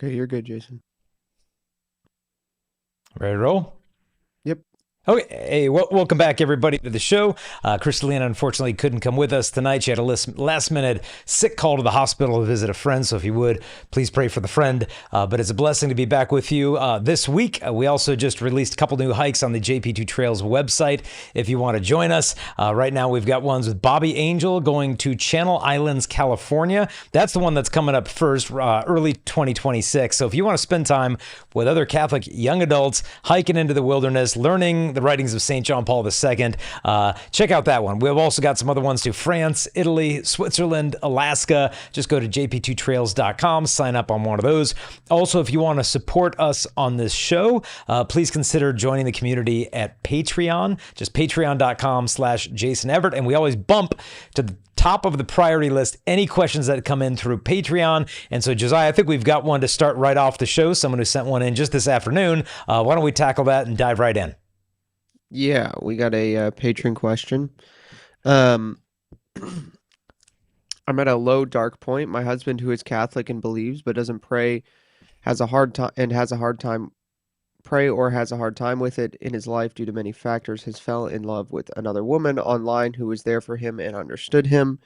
Okay, you're good, Jason. Ready to roll? Yep. Okay, hey, welcome back, everybody, to the show. Kristalina unfortunately couldn't come with us tonight. She had a last-minute sick call to the hospital to visit a friend, so if you would, please pray for the friend. But it's a blessing to be back with you. This week, we also just released a couple new hikes on the JP2 Trails website if you want to join us. Right now, we've got ones with Bobby Angel going to Channel Islands, California. That's the one that's coming up first, early 2026. So if you want to spend time with other Catholic young adults hiking into the wilderness, learning the writings of St. John Paul II. Check out that one. We've also got some other ones to France, Italy, Switzerland, Alaska. Just go to jp2trails.com, sign up on one of those. Also, if you want to support us on this show, please consider joining the community at Patreon, just patreon.com/Jason Evert. And we always bump to the top of the priority list any questions that come in through Patreon. And so, Josiah, I think we've got one to start right off the show. Someone who sent one in just this afternoon. Why don't we tackle that and dive right in? Yeah, we got a patron question. Um, I'm at a low dark point. My husband, who is Catholic and believes but doesn't pray, has a hard time pray or has a hard time with it in his life due to many factors. Has fell in love with another woman online who was there for him and understood him.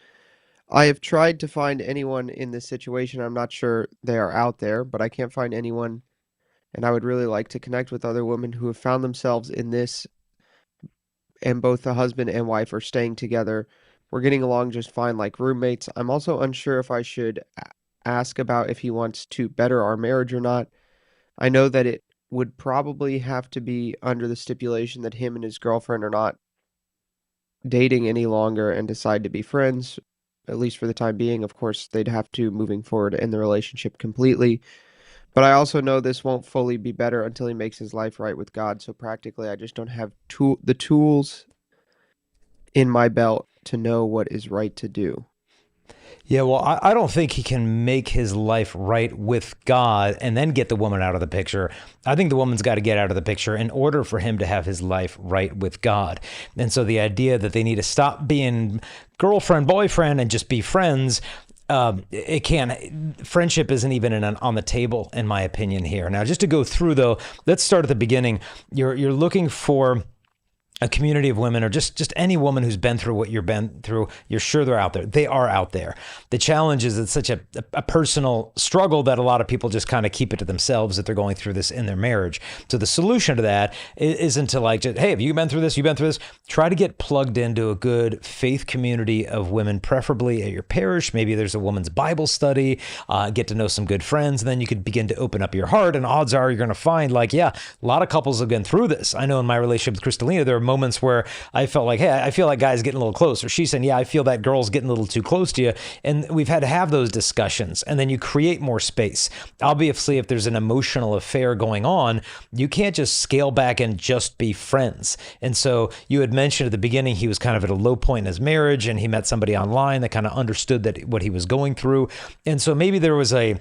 I have tried to find anyone in this situation. I'm not sure they are out there, but I can't find anyone, and I would really like to connect with other women who have found themselves in this, and both the husband and wife are staying together. We're getting along just fine like roommates. I'm also unsure if I should ask about if he wants to better our marriage or not. I know that it would probably have to be under the stipulation that him and his girlfriend are not dating any longer and decide to be friends, at least for the time being. Of course, they'd have to moving forward in the relationship completely. But I also know this won't fully be better until he makes his life right with God. So practically, I just don't have the tools in my belt to know what is right to do. Yeah, well, I don't think he can make his life right with God and then get the woman out of the picture. I think the woman's got to get out of the picture in order for him to have his life right with God. And so the idea that they need to stop being girlfriend, boyfriend, and just be friends, it can't. Friendship isn't even on the table, in my opinion, here. Now, just to go through, though, let's start at the beginning. You're looking for a community of women, or just any woman who's been through what you've been through. You're sure they're out there. They are out there. The challenge is it's such a personal struggle that a lot of people just kind of keep it to themselves that they're going through this in their marriage. So the solution to that isn't to like, just, hey, have you been through this? You've been through this? Try to get plugged into a good faith community of women, preferably at your parish. Maybe there's a woman's Bible study, get to know some good friends, and then you could begin to open up your heart, and odds are you're going to find like, yeah, a lot of couples have been through this. I know in my relationship with Kristalina, there are moments where I felt like, hey, I feel like guys getting a little close, or she's saying, yeah, I feel that girl's getting a little too close to you. And we've had to have those discussions, and then you create more space. Obviously, if there's an emotional affair going on, you can't just scale back and just be friends. And so you had mentioned at the beginning, he was kind of at a low point in his marriage, and he met somebody online that kind of understood that what he was going through. And so maybe there was a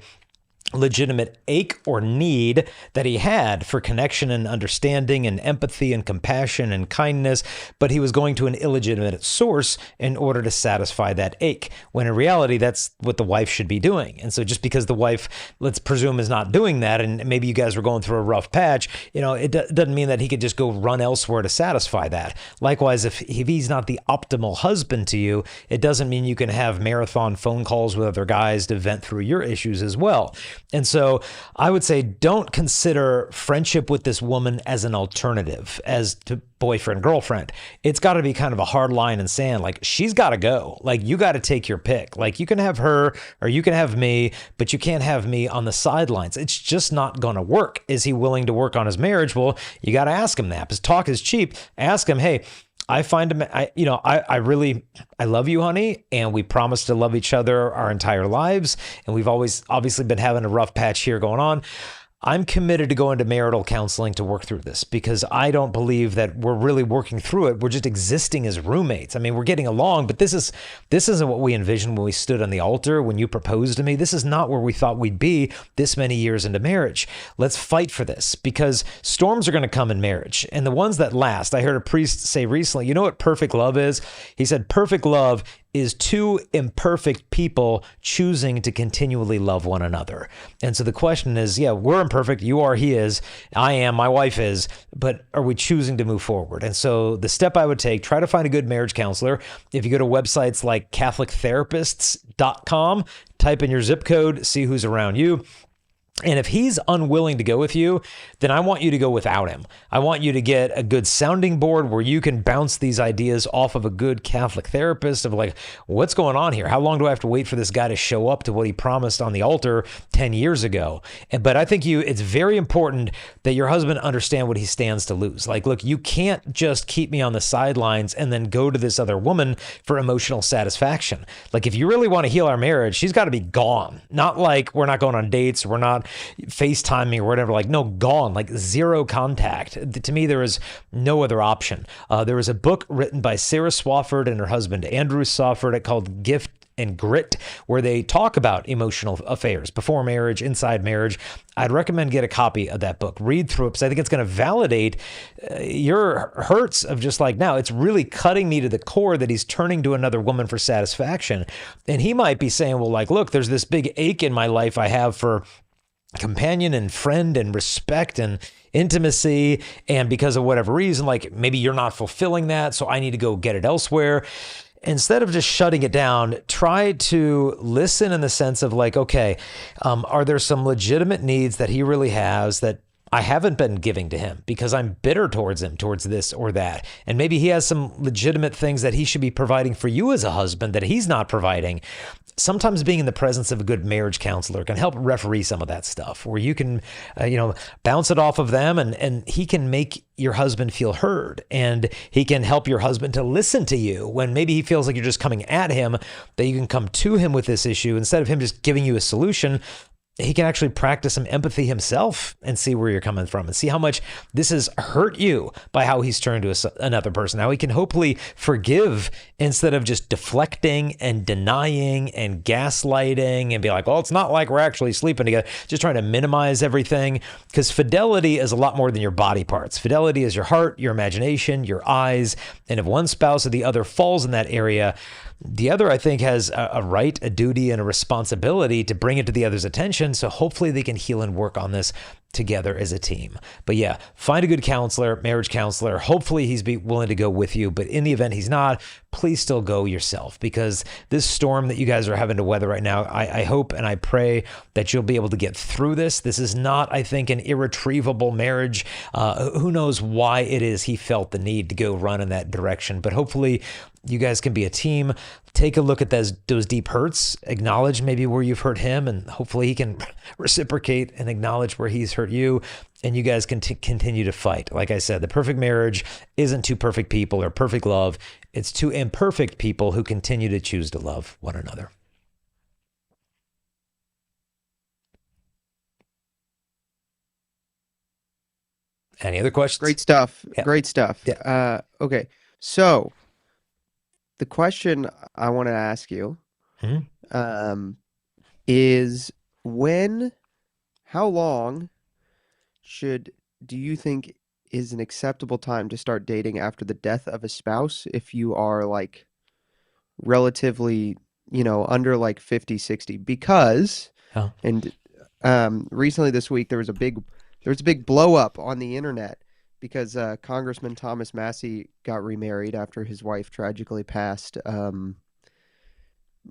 legitimate ache or need that he had for connection and understanding and empathy and compassion and kindness, but he was going to an illegitimate source in order to satisfy that ache, when in reality, that's what the wife should be doing. And so just because the wife, let's presume, is not doing that, and maybe you guys were going through a rough patch, it doesn't mean that he could just go run elsewhere to satisfy that. Likewise, if he's not the optimal husband to you, it doesn't mean you can have marathon phone calls with other guys to vent through your issues as well. And so I would say don't consider friendship with this woman as an alternative, as to boyfriend, girlfriend. It's got to be kind of a hard line in sand. Like, she's got to go. Like, you got to take your pick. Like, you can have her or you can have me, but you can't have me on the sidelines. It's just not going to work. Is he willing to work on his marriage? Well, you got to ask him that, because talk is cheap. Ask him, hey, I find him, I love you, honey, and we promised to love each other our entire lives, and we've always obviously been having a rough patch here going on. I'm committed to going to marital counseling to work through this, because I don't believe that we're really working through it. We're just existing as roommates. I mean, we're getting along, but this isn't what we envisioned when we stood on the altar, when you proposed to me. This is not where we thought we'd be this many years into marriage. Let's fight for this, because storms are going to come in marriage, and the ones that last. I heard a priest say recently, you know what perfect love is? He said, perfect love is two imperfect people choosing to continually love one another. And so the question is, yeah, we're imperfect. You are, he is, I am, my wife is, but are we choosing to move forward? And so the step I would take, try to find a good marriage counselor. If you go to websites like catholictherapists.com, type in your zip code, see who's around you. And if he's unwilling to go with you, then I want you to go without him. I want you to get a good sounding board where you can bounce these ideas off of a good Catholic therapist of like, what's going on here? How long do I have to wait for this guy to show up to what he promised on the altar 10 years ago? But I think it's very important that your husband understand what he stands to lose. Like, look, you can't just keep me on the sidelines and then go to this other woman for emotional satisfaction. Like, if you really want to heal our marriage, she's got to be gone. Not like we're not going on dates, we're not FaceTiming or whatever, like, no, gone, like zero contact. To me, there is no other option. There was a book written by Sarah Swafford and her husband, Andrew Swafford, called Gift and Grit, where they talk about emotional affairs before marriage, inside marriage. I'd recommend get a copy of that book, read through it, because I think it's going to validate your hurts of just like, now it's really cutting me to the core that he's turning to another woman for satisfaction. And he might be saying, well, like, look, there's this big ache in my life I have for companion and friend and respect and intimacy, and because of whatever reason, like, maybe you're not fulfilling that, so I need to go get it elsewhere. Instead of just shutting it down, try to listen in the sense of like, okay, are there some legitimate needs that he really has that I haven't been giving to him because I'm bitter towards him, towards this or that? And maybe he has some legitimate things that he should be providing for you as a husband that he's not providing. Sometimes being in the presence of a good marriage counselor can help referee some of that stuff, where you can, bounce it off of them, and he can make your husband feel heard, and he can help your husband to listen to you when maybe he feels like you're just coming at him, that you can come to him with this issue instead of him just giving you a solution. He can actually practice some empathy himself and see where you're coming from and see how much this has hurt you by how he's turned to another person. Now he can hopefully forgive instead of just deflecting and denying and gaslighting and be like, well, it's not like we're actually sleeping together, just trying to minimize everything. Because fidelity is a lot more than your body parts. Fidelity is your heart, your imagination, your eyes. And if one spouse or the other falls in that area, the other, I think, has a right, a duty, and a responsibility to bring it to the other's attention. So hopefully they can heal and work on this together as a team. But yeah, find a good counselor, marriage counselor. Hopefully he's willing to go with you. But in the event he's not, please still go yourself, because this storm that you guys are having to weather right now, I hope and I pray that you'll be able to get through this. This is not, I think, an irretrievable marriage. Who knows why it is he felt the need to go run in that direction. But hopefully you guys can be a team. Take a look at those deep hurts, acknowledge maybe where you've hurt him, and hopefully he can reciprocate and acknowledge where he's hurt you, and you guys can continue to fight. Like I said, the perfect marriage isn't two perfect people or perfect love. It's two imperfect people who continue to choose to love one another. Any other questions? Great stuff. Yeah. Great stuff. Yeah. Okay. So the question I want to ask you is how long do you think is an acceptable time to start dating after the death of a spouse if you are like relatively, under like 50, 60? Because, Oh. and recently this week there was a big blow up on the internet because Congressman Thomas Massey got remarried after his wife tragically passed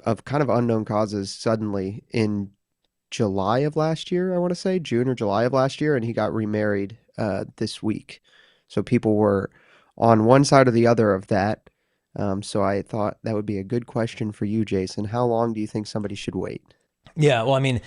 of kind of unknown causes suddenly in July of last year, I want to say June or July of last year, and he got remarried this week. So people were on one side or the other of that. So I thought that would be a good question for you, Jason. How long do you think somebody should wait? Yeah, well, I mean,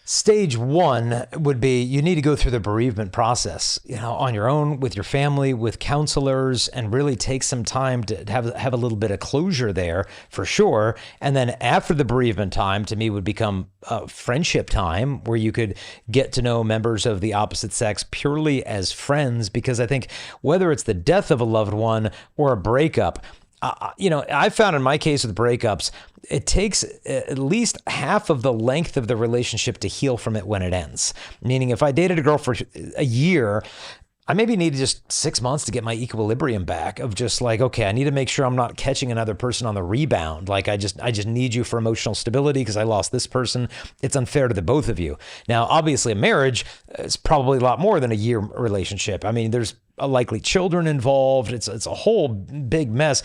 stage one would be you need to go through the bereavement process, on your own, with your family, with counselors, and really take some time to have a little bit of closure there for sure. And then after the bereavement time, to me, would become a friendship time where you could get to know members of the opposite sex purely as friends. Because I think whether it's the death of a loved one or a breakup, I found in my case with breakups, it takes at least half of the length of the relationship to heal from it when it ends. Meaning if I dated a girl for a year, I maybe need just 6 months to get my equilibrium back of just like, okay, I need to make sure I'm not catching another person on the rebound. Like I just need you for emotional stability because I lost this person. It's unfair to the both of you. Now, obviously a marriage is probably a lot more than a year relationship. I mean, there's likely children involved. It's a whole big mess.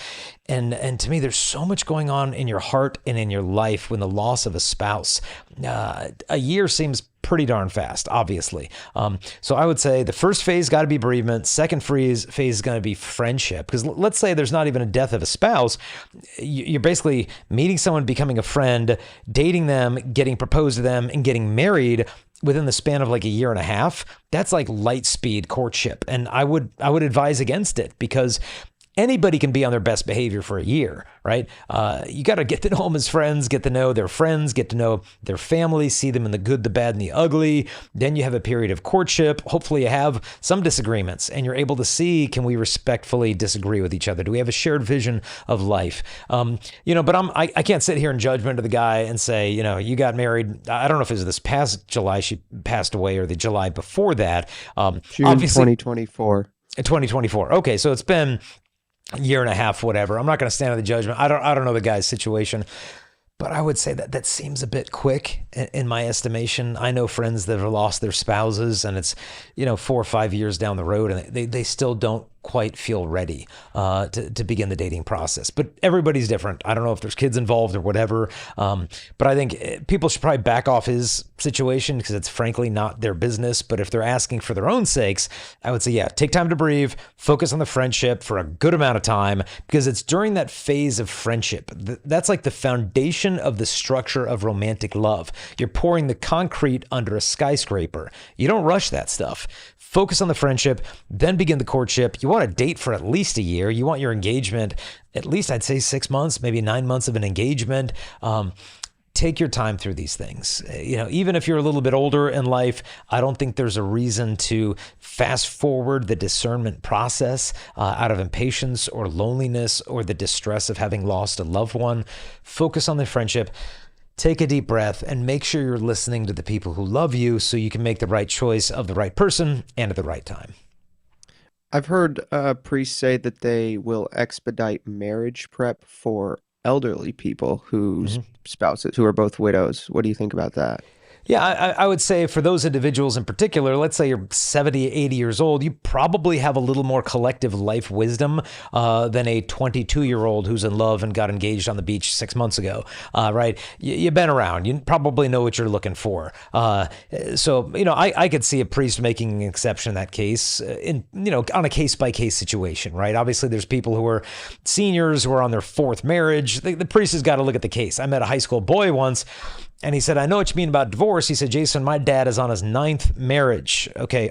And to me, there's so much going on in your heart and in your life when the loss of a spouse. A year seems pretty darn fast, obviously. So I would say the first phase got to be bereavement. Second phase is going to be friendship. Because let's say there's not even a death of a spouse. You're basically meeting someone, becoming a friend, dating them, getting proposed to them, and getting married within the span of like a year and a half. That's like light speed courtship. And I would advise against it because anybody can be on their best behavior for a year, right? You got to get to know them as friends, get to know their friends, get to know their family, see them in the good, the bad, and the ugly. Then you have a period of courtship. Hopefully you have some disagreements and you're able to see, can we respectfully disagree with each other? Do we have a shared vision of life? But I can't sit here in judgment of the guy and say, you got married. I don't know if it was this past July she passed away or the July before that. June Obviously 2024. in 2024. Okay, so it's been a year and a half, whatever. I'm not going to stand on the judgment. I don't know the guy's situation, but I would say that seems a bit quick in my estimation. I know friends that have lost their spouses and it's, 4 or 5 years down the road and they still don't quite feel ready to begin the dating process. But everybody's different. I don't know if there's kids involved or whatever. But I think people should probably back off his situation because it's frankly not their business. But if they're asking for their own sakes, I would say, yeah, take time to breathe, focus on the friendship for a good amount of time because it's during that phase of friendship. That's like the foundation of the structure of romantic love. You're pouring the concrete under a skyscraper. You don't rush that stuff. Focus on the friendship, then begin the courtship. You want to date for at least a year. You want your engagement, at least I'd say 6 months, maybe 9 months of an engagement. Take your time through these things. Even if you're a little bit older in life, I don't think there's a reason to fast forward the discernment process out of impatience or loneliness or the distress of having lost a loved one. Focus on the friendship. Take a deep breath and make sure you're listening to the people who love you so you can make the right choice of the right person and at the right time. I've heard priests say that they will expedite marriage prep for elderly people whose Mhm. spouses who are both widows. What do you think about that? Yeah, I would say for those individuals in particular, let's say you're 70, 80 years old, you probably have a little more collective life wisdom than a 22-year-old who's in love and got engaged on the beach 6 months ago, right? You've been around. You probably know what you're looking for. I could see a priest making an exception in that case, on a case-by-case situation, right? Obviously, there's people who are seniors who are on their fourth marriage. The priest has got to look at the case. I met a high school boy once. And he said, I know what you mean about divorce. He said, Jason, my dad is on his ninth marriage. Okay.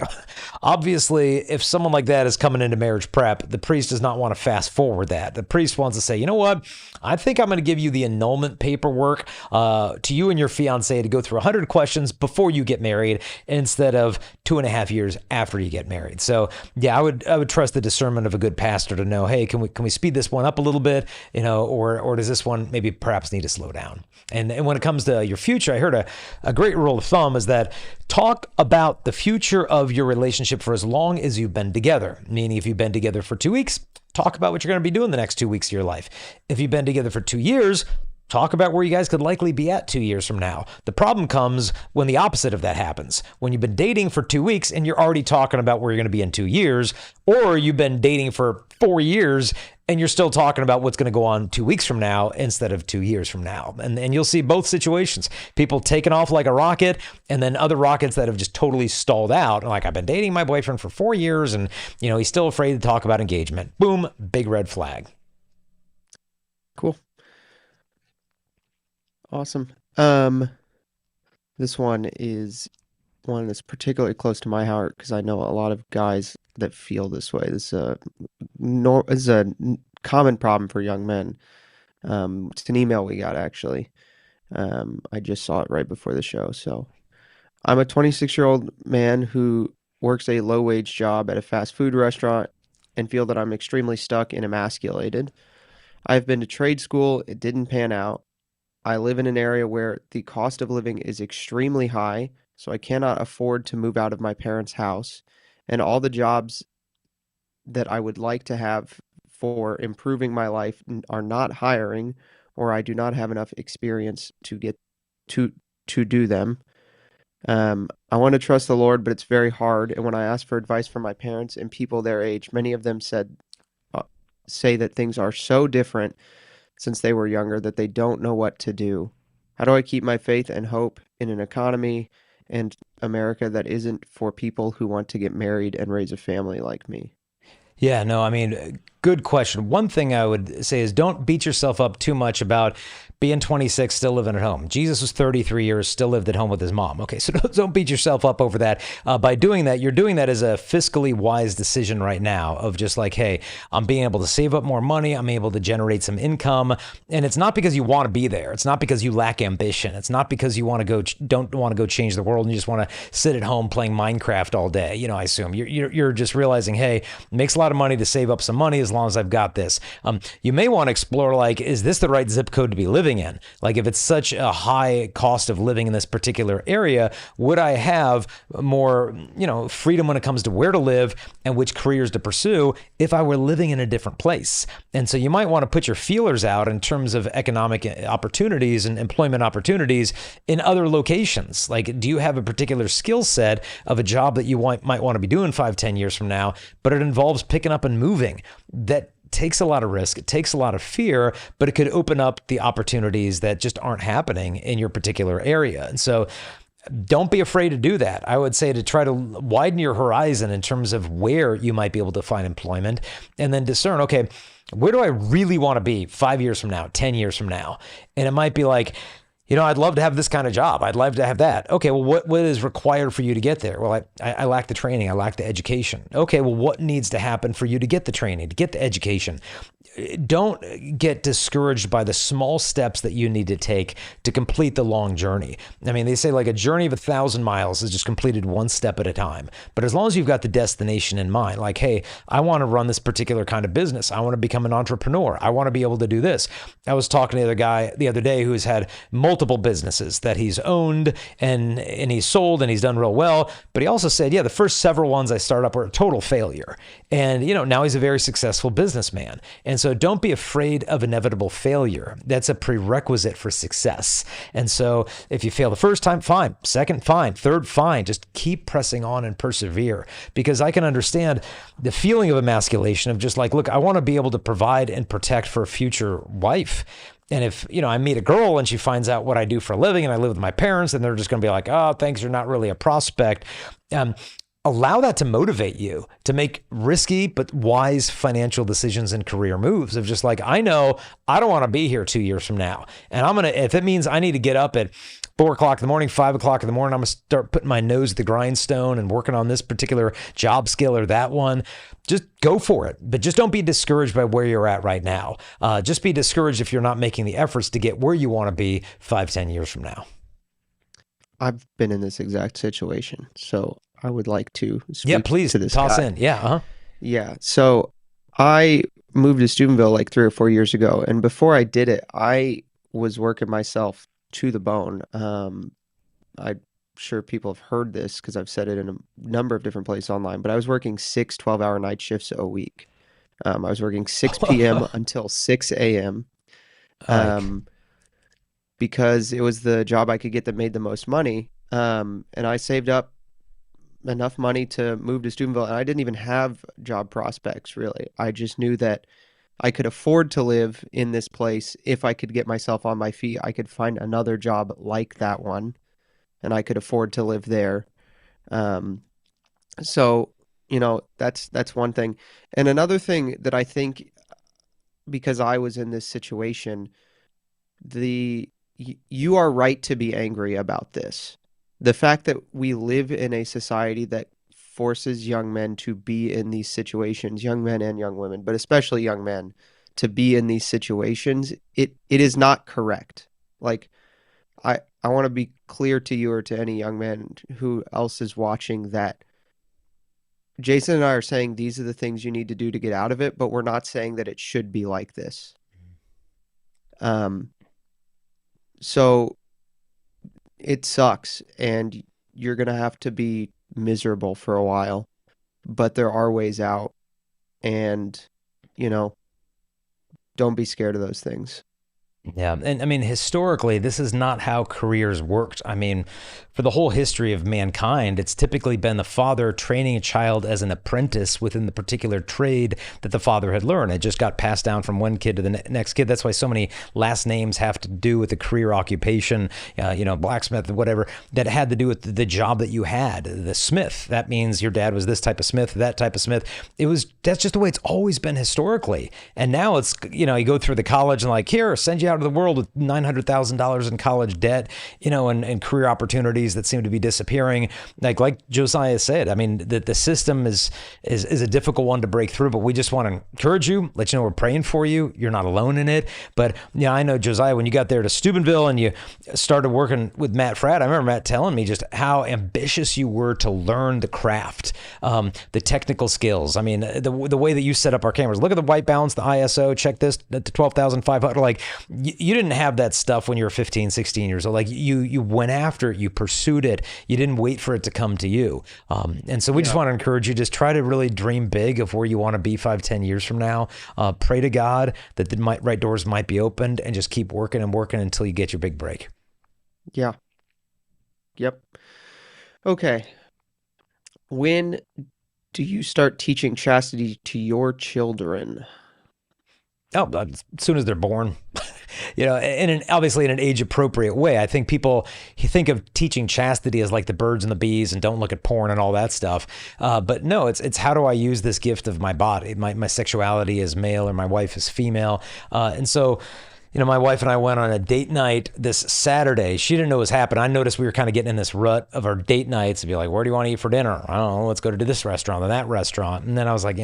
Obviously, if someone like that is coming into marriage prep, the priest does not want to fast forward that. The priest wants to say, you know what? I think I'm going to give you the annulment paperwork to you and your fiance to go through 100 questions before you get married instead of 2.5 years after you get married. So yeah, I would trust the discernment of a good pastor to know, hey, can we speed this one up a little bit? Or does this one maybe perhaps need to slow down? And when it comes to your future, I heard a great rule of thumb is that talk about the future of your relationship for as long as you've been together. Meaning if you've been together for 2 weeks, talk about what you're going to be doing the next 2 weeks of your life. If you've been together for 2 years, talk about where you guys could likely be at 2 years from now. The problem comes when the opposite of that happens. When you've been dating for 2 weeks and you're already talking about where you're going to be in 2 years, or you've been dating for 4 years and you're still talking about what's going to go on 2 weeks from now instead of 2 years from now. And you'll see both situations. People taking off like a rocket and then other rockets that have just totally stalled out. Like, I've been dating my boyfriend for 4 years and, he's still afraid to talk about engagement. Boom, big red flag. Cool. Awesome. This one is one that's particularly close to my heart because I know a lot of guys that feel this way. This is a common problem for young men. It's an email we got actually. I just saw it right before the show. So I'm a 26-year-old man who works a low-wage job at a fast food restaurant and feel that I'm extremely stuck and emasculated. I've been to trade school. It didn't pan out. I live in an area where the cost of living is extremely high, so I cannot afford to move out of my parents' house, and all the jobs that I would like to have for improving my life are not hiring, or I do not have enough experience to get to to do them. I want to trust the Lord, but it's very hard. And when I ask for advice from my parents and people their age, many of them uh, say that things are so different since they were younger that they don't know what to do. How do I keep my faith and hope in an economy and America that isn't for people who want to get married and raise a family like me? Yeah, no, I mean, good question. One thing I would say is don't beat yourself up too much about being 26, still living at home. Jesus was 33 years, still lived at home with his mom. Okay, so don't beat yourself up over that. By doing that, you're doing that as a fiscally wise decision right now of just like, hey, I'm being able to save up more money. I'm able to generate some income. And it's not because you want to be there. It's not because you lack ambition. It's not because you want to go, don't want to go change the world and you just want to sit at home playing Minecraft all day. You know, I assume you're just realizing, hey, it makes a lot of money to save up some money as long as I've got this. You may want to explore, like, is this the right zip code to be living in? Like, if it's such a high cost of living in this particular area, would I have more, freedom when it comes to where to live and which careers to pursue if I were living in a different place? And so you might want to put your feelers out in terms of economic opportunities and employment opportunities in other locations. Like, do you have a particular skill set of a job that you might want to be doing 5, 10 years from now, but it involves picking up and moving? That takes a lot of risk. It takes a lot of fear, but it could open up the opportunities that just aren't happening in your particular area. And so don't be afraid to do that. I would say to try to widen your horizon in terms of where you might be able to find employment and then discern, okay, where do I really want to be 5 years from now, 10 years from now? And it might be like, I'd love to have this kind of job. I'd love to have that. Okay, well, what is required for you to get there? Well, I lack the training. I lack the education. Okay, well, what needs to happen for you to get the training, to get the education? Don't get discouraged by the small steps that you need to take to complete the long journey. I mean, they say like a journey of 1,000 miles is just completed one step at a time. But as long as you've got the destination in mind, like, hey, I want to run this particular kind of business. I want to become an entrepreneur. I want to be able to do this. I was talking to the other guy the other day who has had multiple businesses that he's owned and he's sold and he's done real well. But he also said, yeah, the first several ones I started up were a total failure. And, now he's a very successful businessman. And so don't be afraid of inevitable failure. That's a prerequisite for success. And so if you fail the first time, fine. Second, fine. Third, fine. Just keep pressing on and persevere, because I can understand the feeling of emasculation of just like, look, I want to be able to provide and protect for a future wife. And if, I meet a girl and she finds out what I do for a living and I live with my parents, and they're just going to be like, oh, thanks, you're not really a prospect. Allow that to motivate you to make risky but wise financial decisions and career moves of just like, I know I don't want to be here 2 years from now. And if it means I need to get up at 4 o'clock in the morning, 5 o'clock in the morning, I'm going to start putting my nose at the grindstone and working on this particular job skill or that one. Just go for it. But just don't be discouraged by where you're at right now. Just be discouraged if you're not making the efforts to get where you want to be 5, 10 years from now. I've been in this exact situation, so I would like to Yeah, speak please to this toss guy. in. Yeah. Uh-huh. Yeah, so I moved to Steubenville like 3 or 4 years ago, and before I did it, I was working myself to the bone. I'm sure people have heard this because I've said it in a number of different places online, but I was working 6 12-hour night shifts a week. I was working 6 p.m. until 6 a.m. Like, Um, because it was the job I could get that made the most money. And I saved up enough money to move to Steubenville, and I didn't even have job prospects really. I just knew that I could afford to live in this place if I could get myself on my feet. I could find another job like that one, and I could afford to live there. Um, so, that's one thing. And another thing that I think, because I was in this situation, you are right to be angry about this. The fact that we live in a society that forces young men to be in these situations, young men and young women, but especially young men, to be in these situations, it is not correct. Like, I want to be clear to you or to any young man who else is watching that Jason and I are saying these are the things you need to do to get out of it, but we're not saying that it should be like this. Um, so it sucks, and you're gonna have to be miserable for a while. but there are ways out, and you know, don't be scared of those things. Yeah. And I mean, historically, this is not how careers worked. I mean, for the whole history of mankind, it's typically been the father training a child as an apprentice within the particular trade that the father had learned. It just got passed down from one kid to the next kid. That's why so many last names have to do with the career occupation, blacksmith, whatever, that had to do with the job that you had. The smith, that means your dad was this type of smith, that type of smith. That's just the way it's always been historically. And now it's, you go through the college and like, here, send you out of the world with $900,000 in college debt, and career opportunities that seem to be disappearing. Like Josiah said, I mean, the system is a difficult one to break through, but we just want to encourage you, let you know we're praying for you. You're not alone in it. But yeah, I know, Josiah, when you got there to Steubenville and you started working with Matt Fradd, I remember Matt telling me just how ambitious you were to learn the craft, the technical skills. I mean, the way that you set up our cameras, look at the white balance, the ISO, check this, the 12,500, like you didn't have that stuff when you were 15, 16 years old. Like you went after it, you pursued it. You didn't wait for it to come to you. And so we just Yeah. want to encourage you, just try to really dream big of where you want to be 5, 10 years from now. Pray to God that the right doors might be opened, and just keep working and working until you get your big break. Yeah. Yep. Okay. When do you start teaching chastity to your children? Oh, as soon as they're born, obviously in an age appropriate way. I think people think of teaching chastity as like the birds and the bees and don't look at porn and all that stuff. But no, it's how do I use this gift of my body? My sexuality is male or my wife is female. And so, my wife and I went on a date night this Saturday. She didn't know what was happening. I noticed we were kind of getting in this rut of our date nights to be like, where do you want to eat for dinner? I don't know. Let's go to this restaurant or that restaurant. And then I was like,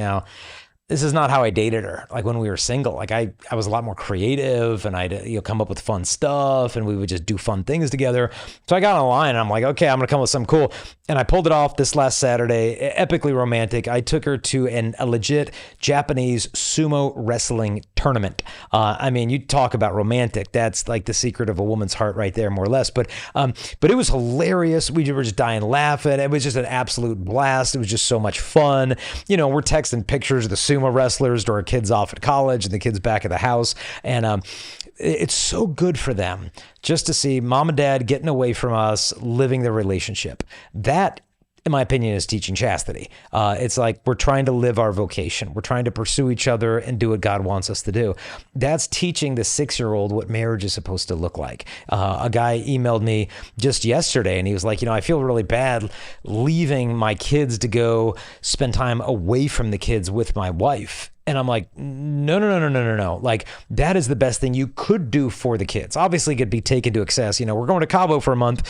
this is not how I dated her. Like when we were single, like I was a lot more creative, and I'd come up with fun stuff, and we would just do fun things together. So I got online and I'm like, okay, I'm gonna come up with something cool. And I pulled it off this last Saturday, epically romantic. I took her to a legit Japanese sumo wrestling tournament. I mean, you talk about romantic. That's like the secret of a woman's heart right there, more or less. But it was hilarious. We were just dying laughing. It was just an absolute blast. It was just so much fun. We're texting pictures of the sumo wrestlers to our kids off at college and the kids back at the house. And it's so good for them just to see mom and dad getting away from us, living their relationship. That, in my opinion, is teaching chastity. It's like we're trying to live our vocation. We're trying to pursue each other and do what God wants us to do. That's teaching the 6-year-old what marriage is supposed to look like. A guy emailed me just yesterday, and he was like, I feel really bad leaving my kids to go spend time away from the kids with my wife. And I'm like, no. Like, that is the best thing you could do for the kids. Obviously, it could be taken to excess. We're going to Cabo for a month.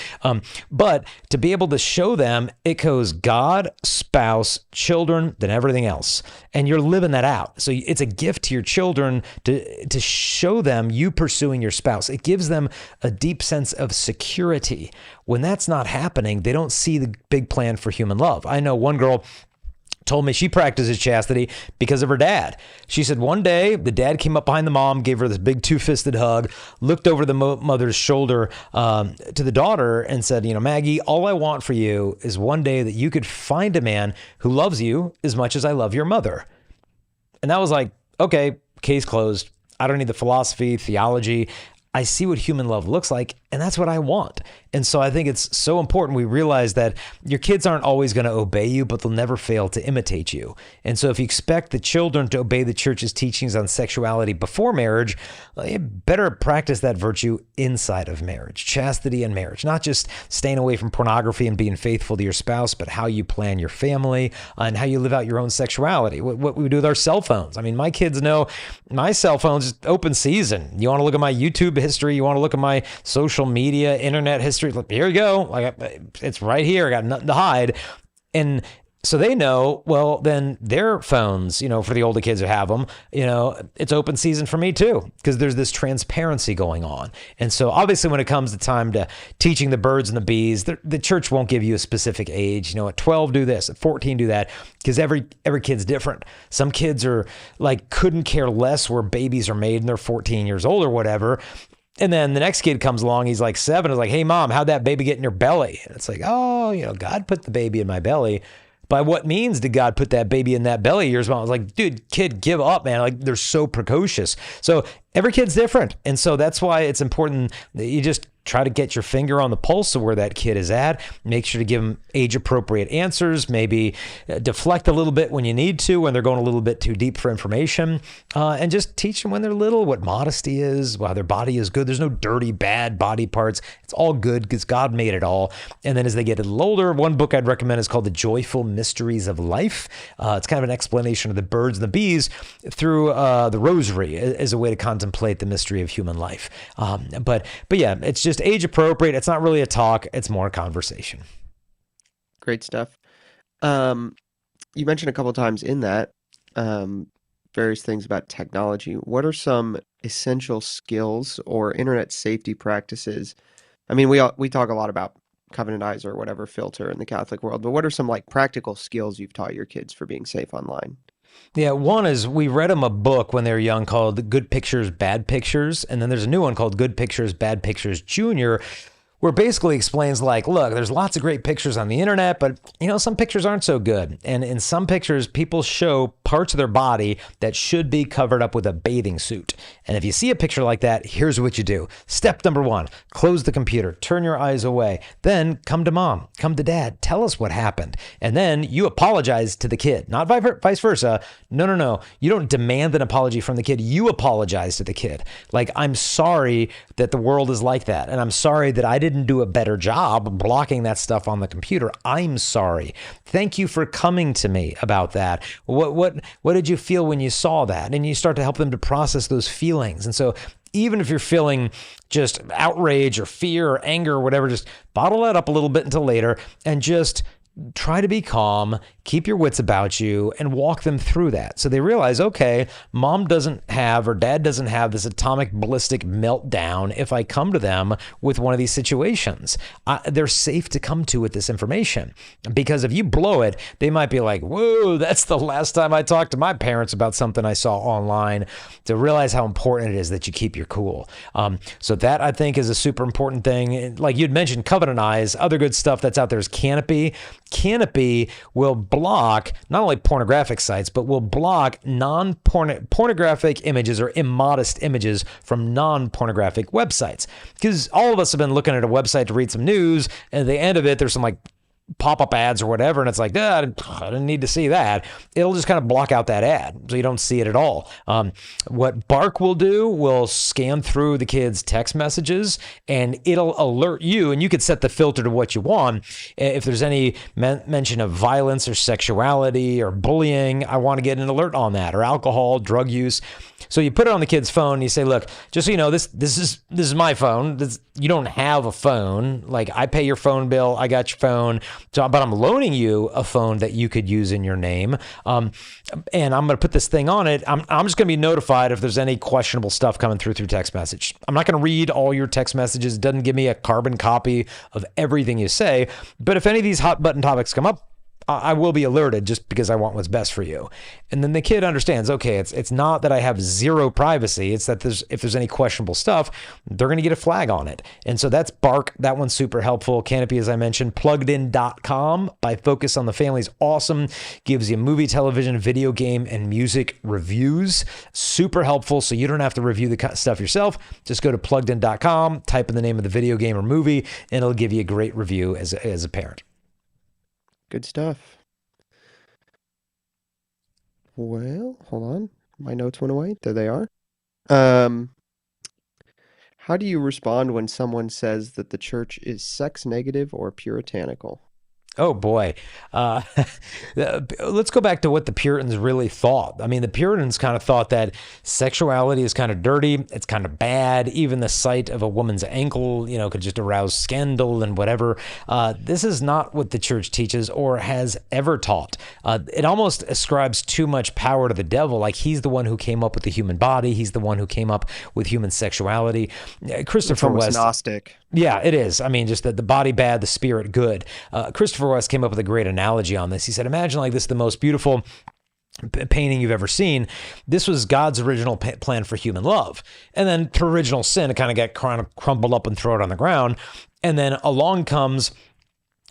But to be able to show them it goes God, spouse, children, then everything else. And you're living that out. So it's a gift to your children to show them you pursuing your spouse. It gives them a deep sense of security. When that's not happening, they don't see the big plan for human love. I know one girl told me she practices chastity because of her dad. She said one day the dad came up behind the mom, gave her this big two-fisted hug, looked over the mother's shoulder to the daughter and said, Maggie, all I want for you is one day that you could find a man who loves you as much as I love your mother. And that was like, okay, case closed. I don't need the philosophy, theology. I see what human love looks like, and that's what I want. And so I think it's so important we realize that your kids aren't always going to obey you, but they'll never fail to imitate you. And so if you expect the children to obey the church's teachings on sexuality before marriage, well, you better practice that virtue inside of marriage, chastity and marriage, not just staying away from pornography and being faithful to your spouse, but how you plan your family and how you live out your own sexuality, what we do with our cell phones. I mean, my kids know my cell phone's open season. You want to look at my YouTube history, you want to look at my social media, internet history, here you go. Like, it's right here. I got nothing to hide. And so they know, well, then their phones, for the older kids who have them, it's open season for me too, because there's this transparency going on. And so obviously when it comes to time to teaching the birds and the bees, the church won't give you a specific age. At 12, do this, at 14, do that, because every kid's different. Some kids are like, couldn't care less where babies are made and they're 14 years old or whatever. And then the next kid comes along, he's like 7, is like, hey mom, how'd that baby get in your belly? And it's like, oh, God put the baby in my belly. by what means did God put that baby in that belly of yours? I was like, dude, kid, give up, man. Like, they're so precocious. So every kid's different. And so that's why it's important that you just try to get your finger on the pulse of where that kid is at. Make sure to give them age-appropriate answers. Maybe deflect a little bit when you need to, when they're going a little bit too deep for information. And just teach them when they're little what modesty is, why their body is good. There's no dirty, bad body parts. It's all good because God made it all. And then as they get a little older, one book I'd recommend is called The Joyful Mysteries of Life. It's kind of an explanation of the birds and the bees through the rosary as a way to contemplate the mystery of human life. But yeah, it's just age appropriate. It's not really a talk. It's more a conversation. Great stuff. You mentioned a couple times in that various things about technology. What are some essential skills or internet safety practices? I mean, we talk a lot about Covenant Eyes or whatever filter in the Catholic world, but what are some like practical skills you've taught your kids for being safe online? Yeah, one is we read them a book when they were young called Good Pictures, Bad Pictures. And then there's a new one called Good Pictures, Bad Pictures Junior, where it basically explains like, look, there's lots of great pictures on the internet, but some pictures aren't so good. And in some pictures, people show parts of their body that should be covered up with a bathing suit. And if you see a picture like that, here's what you do. Step number 1, close the computer, turn your eyes away, then come to mom, come to dad, tell us what happened. And then you apologize to the kid, not vice versa. No. You don't demand an apology from the kid. You apologize to the kid. Like, I'm sorry that the world is like that. And I'm sorry that I didn't do a better job blocking that stuff on the computer. I'm sorry. Thank you for coming to me about that. What did you feel when you saw that? And you start to help them to process those feelings. And so even if you're feeling just outrage or fear or anger or whatever, just bottle that up a little bit until later and just try to be calm, keep your wits about you, and walk them through that. So they realize, okay, mom doesn't have or dad doesn't have this atomic ballistic meltdown if I come to them with one of these situations. They're safe to come to with this information. Because if you blow it, they might be like, whoa, that's the last time I talked to my parents about something I saw online. To realize how important it is that you keep your cool. So that, I think, is a super important thing. Like you'd mentioned, Covenant Eyes, other good stuff that's out there is Canopy. Canopy will block not only pornographic sites, but will block pornographic images or immodest images from non-pornographic websites. Because all of us have been looking at a website to read some news, and at the end of it, there's some like pop-up ads or whatever, and it's like, I didn't need to see that. It'll just kind of block out that ad, so you don't see it at all. What Bark will do will scan through the kids' text messages, and it'll alert you, and you could set the filter to what you want. If there's any mention of violence or sexuality or bullying, I want to get an alert on that, or alcohol, drug use. So you put it on the kid's phone, and you say, look, just so you know, this is my phone. You don't have a phone. Like, I pay your phone bill, I got your phone, but I'm loaning you a phone that you could use in your name. And I'm going to put this thing on it. I'm just going to be notified if there's any questionable stuff coming through text message. I'm not going to read all your text messages. It doesn't give me a carbon copy of everything you say. But if any of these hot button topics come up, I will be alerted just because I want what's best for you. And then the kid understands, okay, it's not that I have zero privacy. It's that if there's any questionable stuff, they're going to get a flag on it. And so that's Bark. That one's super helpful. Canopy, as I mentioned, pluggedin.com by Focus on the Family is awesome. Gives you movie, television, video game, and music reviews. Super helpful. So you don't have to review the stuff yourself. Just go to pluggedin.com, type in the name of the video game or movie, and it'll give you a great review as a parent. Good stuff. Well, hold on. My notes went away. There they are. How do you respond when someone says that the church is sex negative or puritanical? Oh, boy. Let's go back to what the Puritans really thought. I mean, the Puritans kind of thought that sexuality is kind of dirty. It's kind of bad. Even the sight of a woman's ankle, could just arouse scandal and whatever. This is not what the church teaches or has ever taught. It almost ascribes too much power to the devil. Like he's the one who came up with the human body. He's the one who came up with human sexuality. Christopher West. Gnostic. Yeah, it is. I mean, just the body bad, the spirit good. Christopher West came up with a great analogy on this. He said, imagine like this is the most beautiful painting you've ever seen. This was God's original plan for human love. And then to original sin, it kind of got crumbled up and thrown on the ground. And then along comes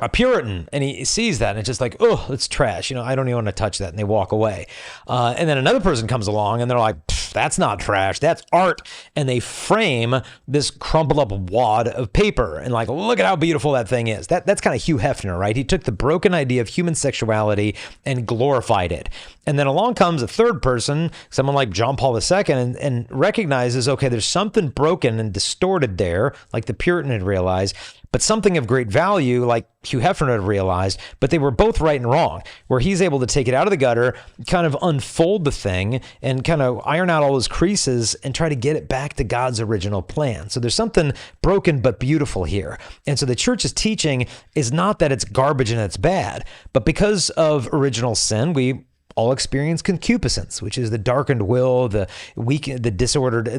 a Puritan, and he sees that and it's just like, oh, it's trash. I don't even want to touch that. And they walk away. And then another person comes along and they're like, that's not trash. That's art. And they frame this crumpled up wad of paper and like, look at how beautiful that thing is. That's kind of Hugh Hefner, right? He took the broken idea of human sexuality and glorified it. And then along comes a third person, someone like John Paul II, and recognizes, okay, there's something broken and distorted there, like the Puritan had realized, but something of great value, like Hugh Hefner had realized, but they were both right and wrong, where he's able to take it out of the gutter, kind of unfold the thing, and kind of iron out all those creases and try to get it back to God's original plan. So there's something broken but beautiful here. And so the church's teaching is not that it's garbage and it's bad, but because of original sin, we all experience concupiscence, which is the darkened will, the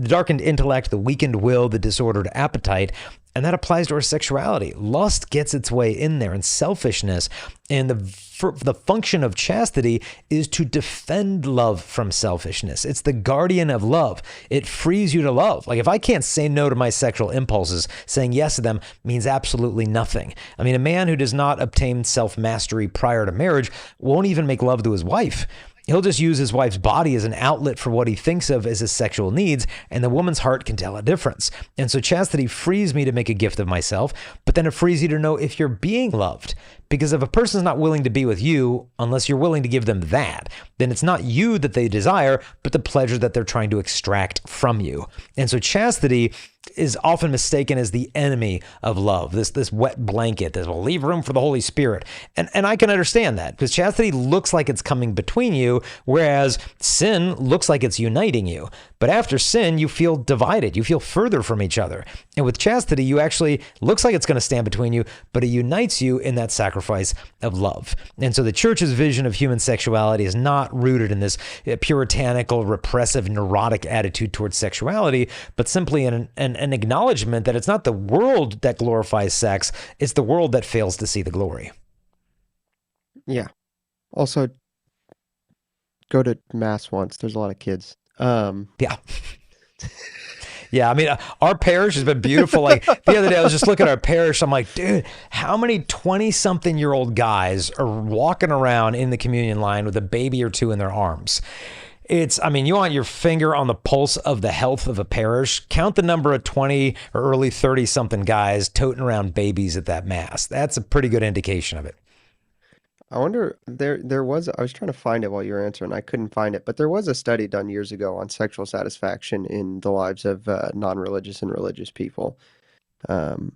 darkened intellect, the weakened will, the disordered appetite. And that applies to our sexuality. Lust gets its way in there, and selfishness. And the function of chastity is to defend love from selfishness. It's the guardian of love. It frees you to love. Like if I can't say no to my sexual impulses, saying yes to them means absolutely nothing. I mean, a man who does not obtain self-mastery prior to marriage won't even make love to his wife. He'll just use his wife's body as an outlet for what he thinks of as his sexual needs, and the woman's heart can tell a difference. And so chastity frees me to make a gift of myself, but then it frees you to know if you're being loved. Because if a person's not willing to be with you, unless you're willing to give them that, then it's not you that they desire, but the pleasure that they're trying to extract from you. And so chastity is often mistaken as the enemy of love, this wet blanket that will leave room for the Holy Spirit. And I can understand that, because chastity looks like it's coming between you, whereas sin looks like it's uniting you. But after sin, you feel divided. You feel further from each other. And with chastity, you actually looks like it's going to stand between you, but it unites you in that sacrifice of love. And so the church's vision of human sexuality is not rooted in this puritanical, repressive, neurotic attitude towards sexuality, but simply an acknowledgement that it's not the world that glorifies sex, it's the world that fails to see the glory. Yeah. Also, go to mass once. There's a lot of kids. Yeah. Yeah, I mean, our parish has been beautiful. Like the other day, I was just looking at our parish. I'm like, dude, how many 20-something-year-old guys are walking around in the communion line with a baby or two in their arms? I mean, you want your finger on the pulse of the health of a parish? Count the number of 20 or early 30-something guys toting around babies at that mass. That's a pretty good indication of it. I wonder, there was, I was trying to find it while you were answering, I couldn't find it, but there was a study done years ago on sexual satisfaction in the lives of non-religious and religious people. Um,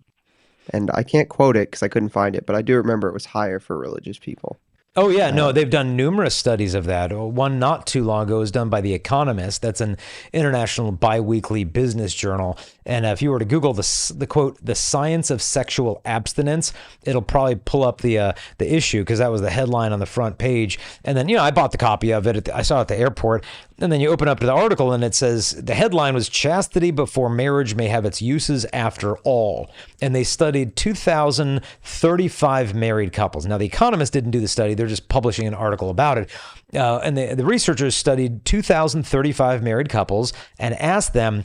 and I can't quote it because I couldn't find it, but I do remember it was higher for religious people. Oh, yeah. No, they've done numerous studies of that. One not too long ago was done by The Economist. That's an international biweekly business journal. And if you were to Google the quote, "the science of sexual abstinence," it'll probably pull up the issue, because that was the headline on the front page. And then, I bought the copy of it. I saw it at the airport. And then you open up to the article and it says the headline was "Chastity Before Marriage May Have Its Uses After All." And they studied 2,035 married couples. Now, The Economist didn't do the study. They're just publishing an article about it. And the researchers studied 2,035 married couples and asked them,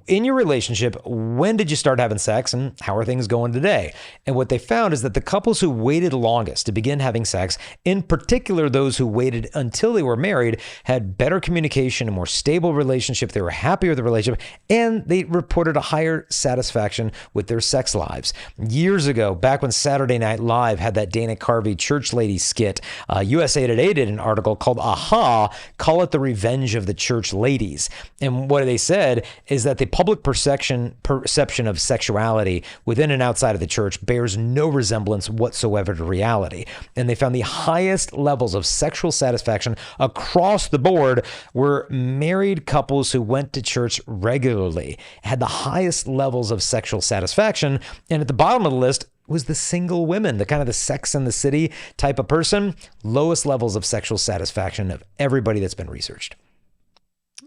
in your relationship, when did you start having sex and how are things going today? And what they found is that the couples who waited longest to begin having sex, in particular those who waited until they were married, had better communication, a more stable relationship, they were happier with the relationship, and they reported a higher satisfaction with their sex lives. Years ago, back when Saturday Night Live had that Dana Carvey church lady skit, USA Today did an article called "Aha, Call It the Revenge of the Church Ladies." And what they said is that the public perception of sexuality within and outside of the church bears no resemblance whatsoever to reality. And they found the highest levels of sexual satisfaction across the board were married couples who went to church regularly, had the highest levels of sexual satisfaction. And at the bottom of the list was the single women, the kind of the Sex and the City type of person, lowest levels of sexual satisfaction of everybody that's been researched.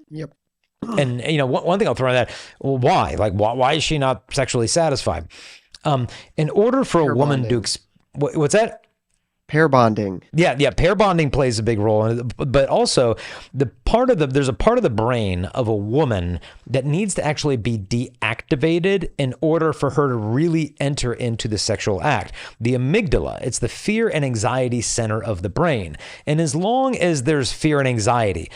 Yep. And, one thing I'll throw in that, well, why? Like, why is she not sexually satisfied? In order for a woman to, what's that? Pair bonding. Yeah, pair bonding plays a big role, but also there's a part of the brain of a woman that needs to actually be deactivated in order for her to really enter into the sexual act. The amygdala, it's the fear and anxiety center of the brain. And as long as there's fear and anxiety,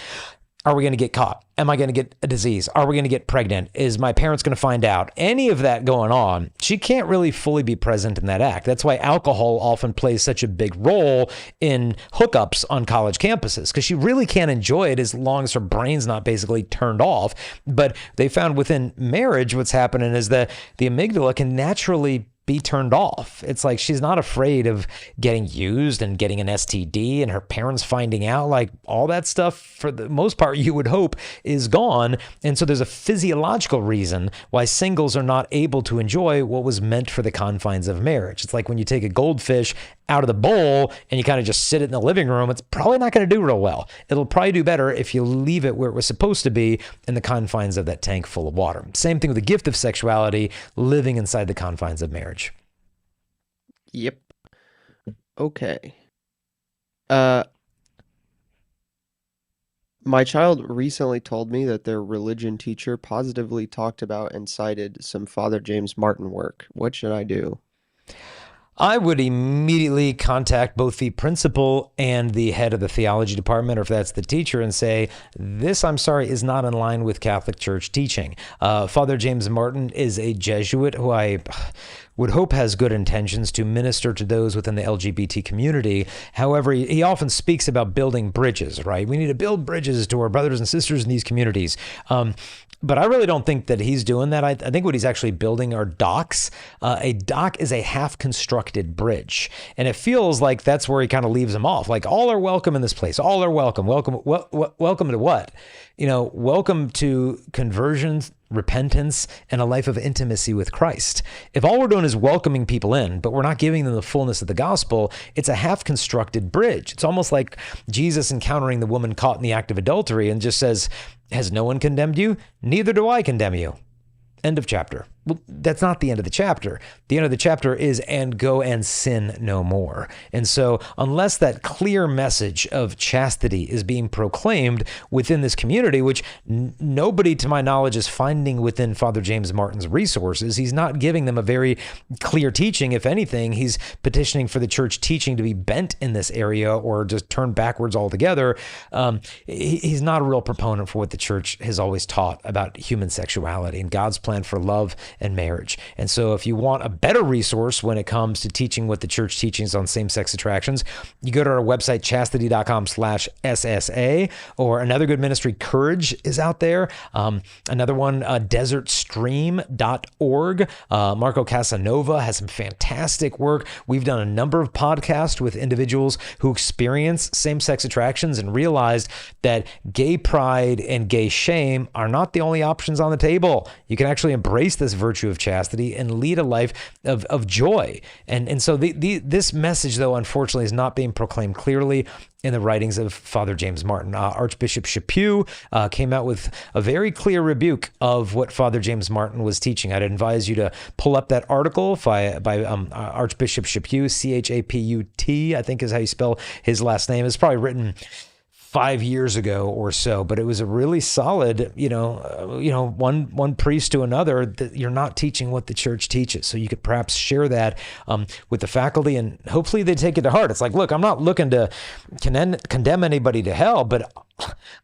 are we going to get caught? Am I going to get a disease? Are we going to get pregnant? Is my parents going to find out? Any of that going on, she can't really fully be present in that act. That's why alcohol often plays such a big role in hookups on college campuses, because she really can't enjoy it as long as her brain's not basically turned off. But they found within marriage, what's happening is that the amygdala can naturally be turned off. It's like she's not afraid of getting used and getting an STD and her parents finding out. Like, all that stuff, for the most part, you would hope is gone. And so there's a physiological reason why singles are not able to enjoy what was meant for the confines of marriage. It's like when you take a goldfish out of the bowl and you kind of just sit it in the living room, it's probably not going to do real well. It'll probably do better if you leave it where it was supposed to be, in the confines of that tank full of water. Same thing with the gift of sexuality, living inside the confines of marriage. Yep. Okay. Uh, my child recently told me that their religion teacher positively talked about and cited some Father James Martin work. What should I do? I would immediately contact both the principal and the head of the theology department, or if that's the teacher, and say, this, I'm sorry, is not in line with Catholic Church teaching. Father James Martin is a Jesuit who I would hope has good intentions to minister to those within the LGBT community. However, he often speaks about building bridges, right? We need to build bridges to our brothers and sisters in these communities. But I really don't think that he's doing that. I think what he's actually building are docks. A dock is a half-constructed bridge. And it feels like that's where he kind of leaves them off. Like, all are welcome in this place. All are welcome. Welcome to what? Welcome to conversion, repentance, and a life of intimacy with Christ. If all we're doing is welcoming people in, but we're not giving them the fullness of the gospel, it's a half-constructed bridge. It's almost like Jesus encountering the woman caught in the act of adultery and just says, has no one condemned you? Neither do I condemn you. End of chapter. Well, that's not the end of the chapter. The end of the chapter is, and go and sin no more. And so unless that clear message of chastity is being proclaimed within this community, which nobody to my knowledge is finding within Father James Martin's resources, he's not giving them a very clear teaching. If anything, he's petitioning for the church teaching to be bent in this area or just turn backwards altogether. He's not a real proponent for what the church has always taught about human sexuality and God's plan for love and marriage. And so if you want a better resource when it comes to teaching what the church teaches on same-sex attractions, you go to our website, chastity.com/SSA, or another good ministry, Courage, is out there. Another one, desertstream.org. Marco Casanova has some fantastic work. We've done a number of podcasts with individuals who experience same-sex attractions and realized that gay pride and gay shame are not the only options on the table. You can actually embrace this virtue of chastity and lead a life of joy. And so this message, though, unfortunately, is not being proclaimed clearly in the writings of Father James Martin. Archbishop Chaput came out with a very clear rebuke of what Father James Martin was teaching. I'd advise you to pull up that article by Archbishop Chaput, Chaput, I think is how you spell his last name. It's probably written 5 years ago or so, but it was a really solid, one priest to another, that you're not teaching what the church teaches. So you could perhaps share that with the faculty, and hopefully they take it to heart. It's like, look, I'm not looking to condemn anybody to hell, but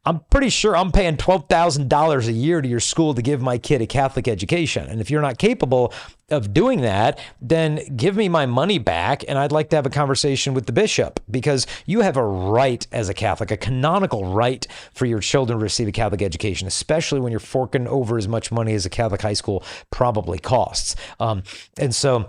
I'm pretty sure I'm paying $12,000 a year to your school to give my kid a Catholic education. And if you're not capable of doing that, then give me my money back. And I'd like to have a conversation with the bishop, because you have a right as a Catholic, a canonical right for your children to receive a Catholic education, especially when you're forking over as much money as a Catholic high school probably costs. And so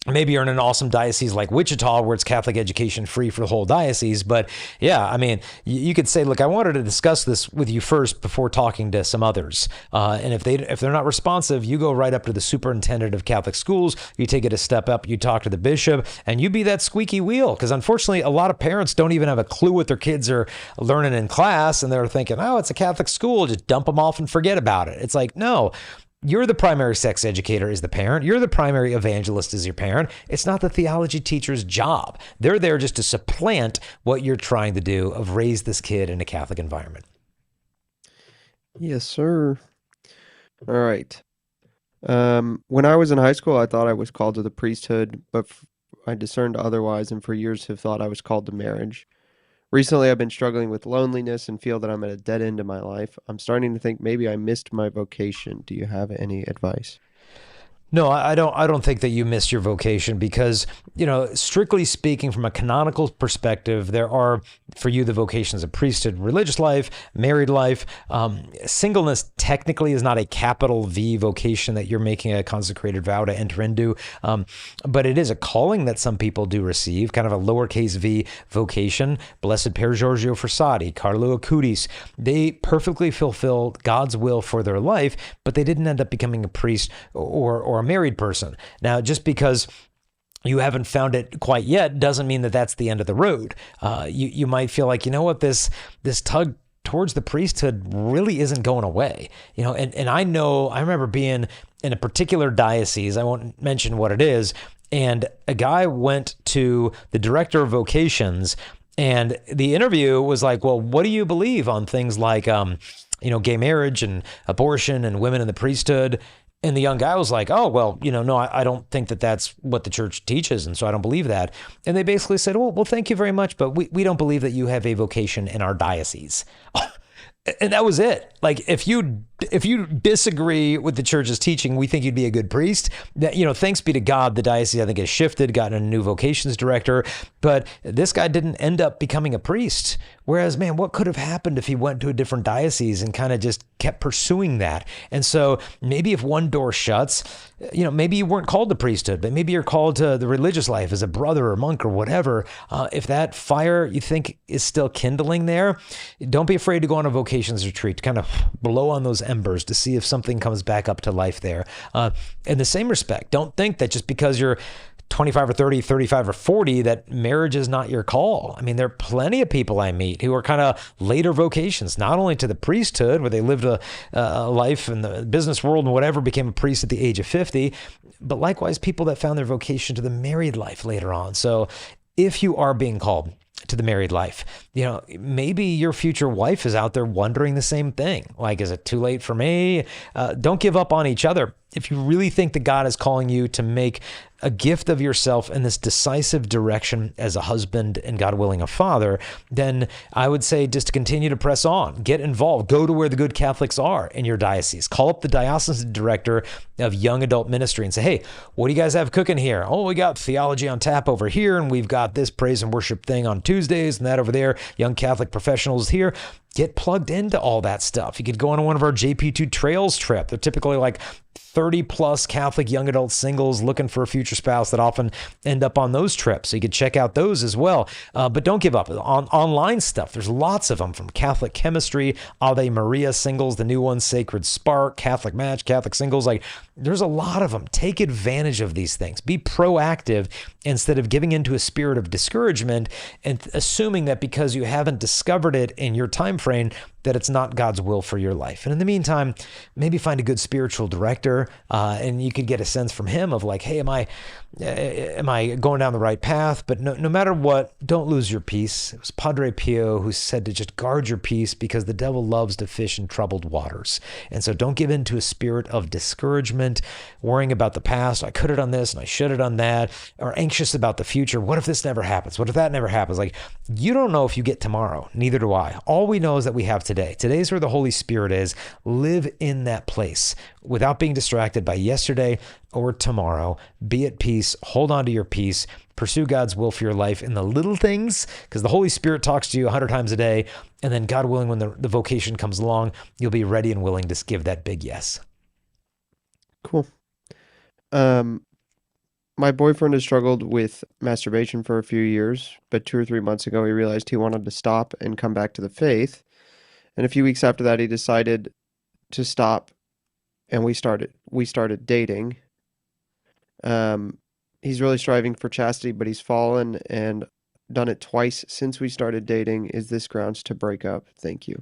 maybe you're in an awesome diocese like Wichita where it's Catholic education free for the whole diocese. But yeah, I mean, you could say, look, I wanted to discuss this with you first before talking to some others. And if they're not responsive, you go right up to the superintendent of Catholic schools. You take it a step up, you talk to the bishop, and you be that squeaky wheel. Because unfortunately, a lot of parents don't even have a clue what their kids are learning in class. And they're thinking, oh, it's a Catholic school, just dump them off and forget about it. It's like, no. You're the primary sex educator is the parent. You're the primary evangelist is your parent. It's not the theology teacher's job. They're there just to supplant what you're trying to do of raise this kid in a Catholic environment. Yes, sir. All right. When I was in high school, I thought I was called to the priesthood, but I discerned otherwise, and for years have thought I was called to marriage. Recently, I've been struggling with loneliness and feel that I'm at a dead end in my life. I'm starting to think maybe I missed my vocation. Do you have any advice? No, I don't. I don't think that you missed your vocation because, strictly speaking, from a canonical perspective, there are for you the vocations of priesthood, religious life, married life. Singleness technically is not a capital V vocation that you're making a consecrated vow to enter into, but it is a calling that some people do receive, kind of a lowercase V vocation. Blessed Per Giorgio Frassati, Carlo Acutis, they perfectly fulfilled God's will for their life, but they didn't end up becoming a priest or a married person. Now, just because you haven't found it quite yet doesn't mean that that's the end of the road. You might feel like, you know what, this tug towards the priesthood really isn't going away. And I remember being in a particular diocese, I won't mention what it is, and a guy went to the director of vocations, and the interview was like, well, what do you believe on things like gay marriage and abortion and women in the priesthood? And the young guy was like, oh, well, no, I don't think that that's what the church teaches. And so I don't believe that. And they basically said, well, thank you very much, but we don't believe that you have a vocation in our diocese. And that was it. Like, if you disagree with the church's teaching, we think you'd be a good priest. That, thanks be to God, the diocese, I think, has shifted, gotten a new vocations director. But this guy didn't end up becoming a priest. Whereas, man, what could have happened if he went to a different diocese and kind of just kept pursuing that? And so maybe if one door shuts, maybe you weren't called to priesthood, but maybe you're called to the religious life as a brother or monk or whatever. If that fire you think is still kindling there, don't be afraid to go on a vocations retreat, to kind of blow on those embers to see if something comes back up to life there. In the same respect, don't think that just because you're 25 or 30, 35 or 40, that marriage is not your call. I mean, there are plenty of people I meet who are kind of later vocations, not only to the priesthood, where they lived a life in the business world and whatever, became a priest at the age of 50, but likewise people that found their vocation to the married life later on. So if you are being called to the married life, maybe your future wife is out there wondering the same thing. Like, is it too late for me? Don't give up on each other. If you really think that God is calling you to make a gift of yourself in this decisive direction as a husband and, God willing, a father, then I would say just to continue to press on, get involved, go to where the good Catholics are in your diocese, call up the diocesan director of young adult ministry and say, hey, what do you guys have cooking here? Oh, we got theology on tap over here, and we've got this praise and worship thing on Tuesdays and that over there, young Catholic professionals here. Get plugged into all that stuff. You could go on one of our JP2 Trails trip. They're typically like 30 plus Catholic young adult singles looking for a future spouse that often end up on those trips. So you could check out those as well. But don't give up on online stuff. There's lots of them, from Catholic Chemistry, Ave Maria singles, the new one, Sacred Spark, Catholic Match, Catholic Singles. Like, there's a lot of them. Take advantage of these things. Be proactive instead of giving into a spirit of discouragement and assuming that because you haven't discovered it in your time frame, that it's not God's will for your life. And in the meantime, maybe find a good spiritual director, and you could get a sense from him of like, hey, am I going down the right path? But no matter what, don't lose your peace. It was Padre Pio who said to just guard your peace, because the devil loves to fish in troubled waters. And so don't give in to a spirit of discouragement, worrying about the past. I could have done this and I should have done that, or anxious about the future. What if this never happens? What if that never happens? Like, you don't know if you get tomorrow. Neither do I. All we know is that we have today. Today's where the Holy Spirit is. Live in that place without being distracted by yesterday or tomorrow. Be at peace. Hold on to your peace. Pursue God's will for your life in the little things, because the Holy Spirit talks to you 100 times a day. And then, God willing, when the vocation comes along, you'll be ready and willing to give that big yes. Cool. My boyfriend has struggled with masturbation for a few years, but 2 or 3 months ago he realized he wanted to stop and come back to the faith. And a few weeks after that, he decided to stop, and we started dating. He's really striving for chastity, but he's fallen and done it twice since we started dating. Is this grounds to break up? Thank you.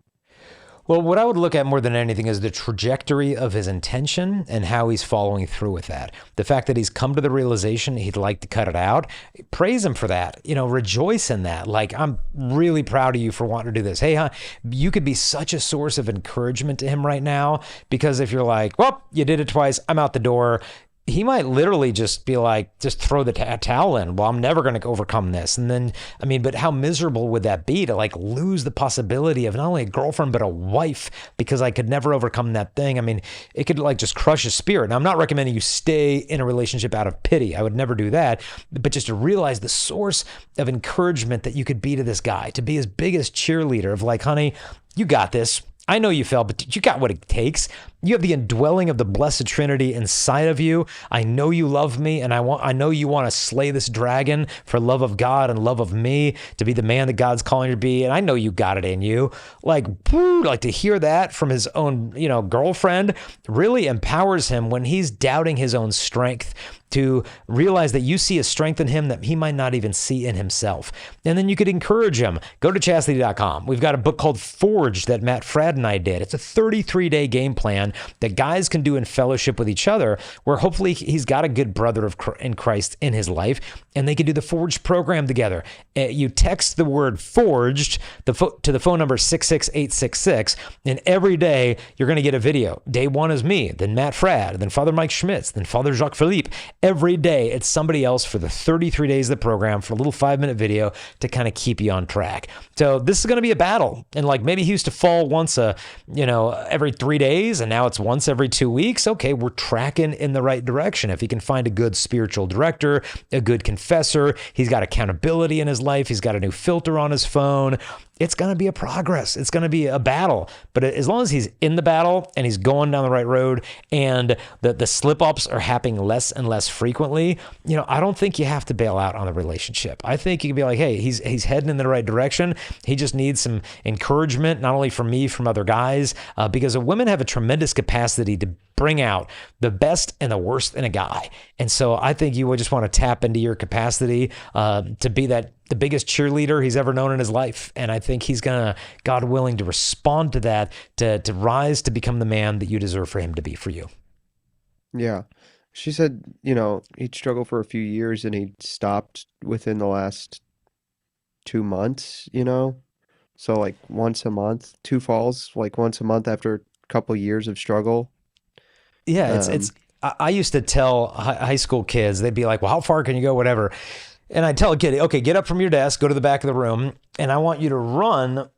Well, what I would look at more than anything is the trajectory of his intention and how he's following through with that. The fact that he's come to the realization he'd like to cut it out, praise him for that. Rejoice in that. Like, I'm really proud of you for wanting to do this. Hey, huh, you could be such a source of encouragement to him right now, because if you're like, well, you did it twice, I'm out the door, he might literally just be like, just throw the towel in. Well, I'm never going to overcome this. And then, I mean, but how miserable would that be to like lose the possibility of not only a girlfriend, but a wife because I could never overcome that thing? I mean, it could like just crush his spirit. Now, I'm not recommending you stay in a relationship out of pity. I would never do that. But just to realize the source of encouragement that you could be to this guy, to be his biggest cheerleader of like, honey, you got this. I know you fell, but you got what it takes. You have the indwelling of the blessed Trinity inside of you. I know you love me, and I know you want to slay this dragon for love of God and love of me, to be the man that God's calling you to be. And I know you got it in you. Like, like to hear that from his own, girlfriend really empowers him when he's doubting his own strength, to realize that you see a strength in him that he might not even see in himself. And then you could encourage him. Go to chastity.com. We've got a book called Forged that Matt Fradd and I did. It's a 33-day game plan that guys can do in fellowship with each other, where hopefully he's got a good brother in Christ in his life, and they can do the Forged program together. You text the word Forged to the phone number 66866, and every day you're going to get a video. Day one is me, then Matt Fradd, then Father Mike Schmitz, then Father Jacques Philippe. Every day it's somebody else for the 33 days of the program for a little 5-minute video to kind of keep you on track. So this is going to be a battle. And like maybe he used to fall once every 3 days, and now it's once every 2 weeks. Okay, we're tracking in the right direction. If he can find a good spiritual director, a good confessor, he's got accountability in his life, he's got a new filter on his phone, it's going to be a progress. It's going to be a battle. But as long as he's in the battle and he's going down the right road, and the slip-ups are happening less and less frequently, I don't think you have to bail out on the relationship. I think you can be like, hey, he's heading in the right direction. He just needs some encouragement, not only from me, from other guys, because women have a tremendous capacity to bring out the best and the worst in a guy. And so I think you would just want to tap into your capacity to be the biggest cheerleader he's ever known in his life. And I think he's going to, God willing, to respond to that, to rise to become the man that you deserve for him to be for you. Yeah. She said, he'd struggled for a few years and he stopped within the last 2 months. So like once a month, two falls, like once a month after a couple years of struggle. Yeah, it's. Um, I used to tell high school kids, they'd be like, "Well, how far can you go? Whatever." And I tell a kid, "Okay, get up from your desk, go to the back of the room, and I want you to run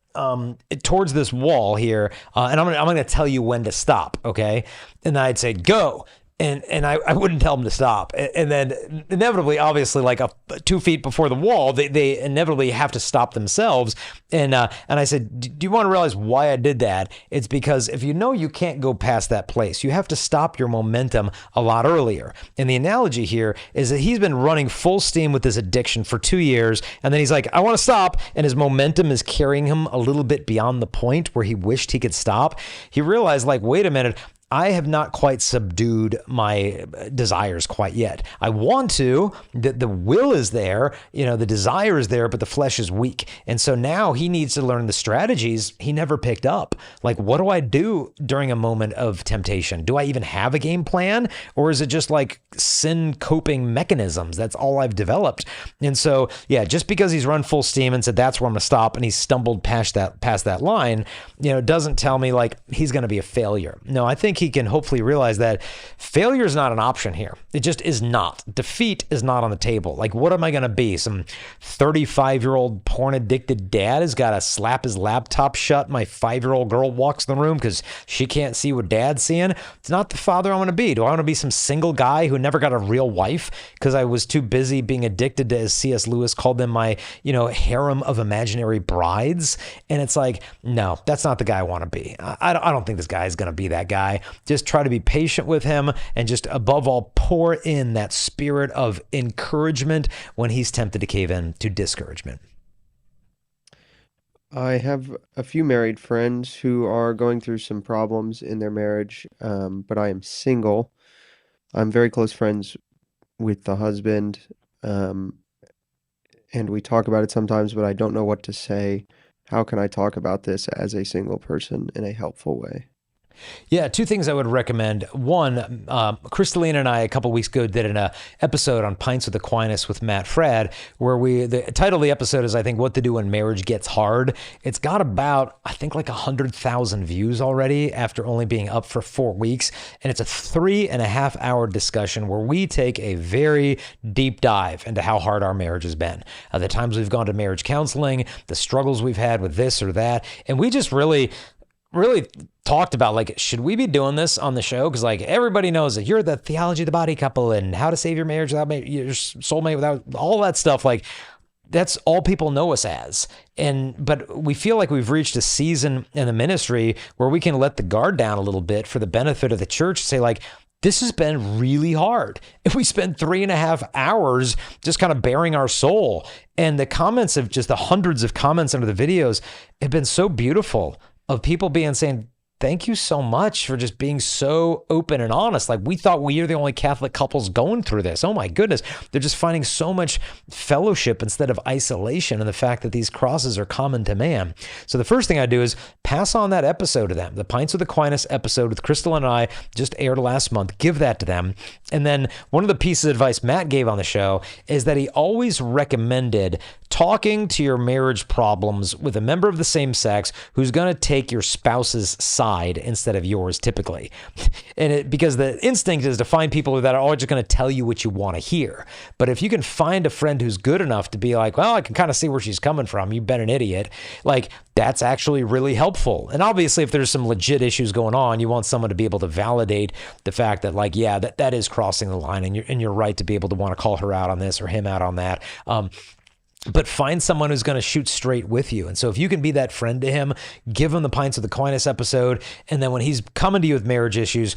towards this wall here, and I'm gonna tell you when to stop." Okay, and I'd say, "Go." And I wouldn't tell them to stop. And then inevitably, obviously, like 2 feet before the wall, they inevitably have to stop themselves. And I said, do you want to realize why I did that? It's because if you can't go past that place, you have to stop your momentum a lot earlier. And the analogy here is that he's been running full steam with this addiction for 2 years. And then he's like, I want to stop. And his momentum is carrying him a little bit beyond the point where he wished he could stop. He realized, like, wait a minute, I have not quite subdued my desires quite yet. I want to, the will is there, the desire is there, but the flesh is weak. And so now he needs to learn the strategies he never picked up. Like, what do I do during a moment of temptation? Do I even have a game plan? Or is it just like sin coping mechanisms? That's all I've developed. And so, yeah, just because he's run full steam and said, that's where I'm going to stop, and he's stumbled past that line, doesn't tell me like he's going to be a failure. No, I think he can hopefully realize that failure is not an option here. It just is not. Defeat is not on the table. Like, what am I going to be? Some 35-year-old porn-addicted dad has got to slap his laptop shut. My 5-year-old girl walks in the room because she can't see what dad's seeing. It's not the father I want to be. Do I want to be some single guy who never got a real wife because I was too busy being addicted to, as C.S. Lewis called them, my, harem of imaginary brides? And it's like, no, that's not the guy I want to be. I don't think this guy is going to be that guy. Just try to be patient with him, and just above all, pour in that spirit of encouragement when he's tempted to cave in to discouragement. I have a few married friends who are going through some problems in their marriage, but I am single. I'm very close friends with the husband, um, and we talk about it sometimes, but I don't know what to say. how can I talk about this as a single person in a helpful way? Yeah, two things I would recommend. One, Crystalline and I a couple weeks ago did an episode on Pints with Aquinas with Matt Fradd, where the title of the episode is, I think, What to Do When Marriage Gets Hard. It's got about, I think, like 100,000 views already after only being up for 4 weeks. And it's a 3.5 hour discussion where we take a very deep dive into how hard our marriage has been, the times we've gone to marriage counseling, the struggles we've had with this or that. And we just really talked about, like, should we be doing this on the show? Because, like, everybody knows that you're the theology of the body couple and how to save your marriage without your soulmate, without all that stuff. Like, that's all people know us as. But we feel like we've reached a season in the ministry where we can let the guard down a little bit for the benefit of the church, say, like, this has been really hard. And we spent 3.5 hours just kind of bearing our soul. And the comments of just the hundreds of comments under the videos have been so beautiful, of people saying, thank you so much for just being so open and honest. Like, we thought we were the only Catholic couples going through this. Oh my goodness. They're just finding so much fellowship instead of isolation, and the fact that these crosses are common to man. So the first thing I do is pass on that episode to them. The Pints with Aquinas episode with Crystal and I just aired last month. Give that to them. And then one of the pieces of advice Matt gave on the show is that he always recommended talking to your marriage problems with a member of the same sex who's going to take your spouse's side instead of yours, typically. Because the instinct is to find people that are always just going to tell you what you want to hear. But if you can find a friend who's good enough to be like, well, I can kind of see where she's coming from, you've been an idiot, like, that's actually really helpful. And obviously, if there's some legit issues going on, you want someone to be able to validate the fact that, like, yeah, that is crossing the line, and you're right to be able to want to call her out on this or him out on that. But find someone who's going to shoot straight with you. And so if you can be that friend to him, give him the Pints of the Aquinas episode. And then when he's coming to you with marriage issues,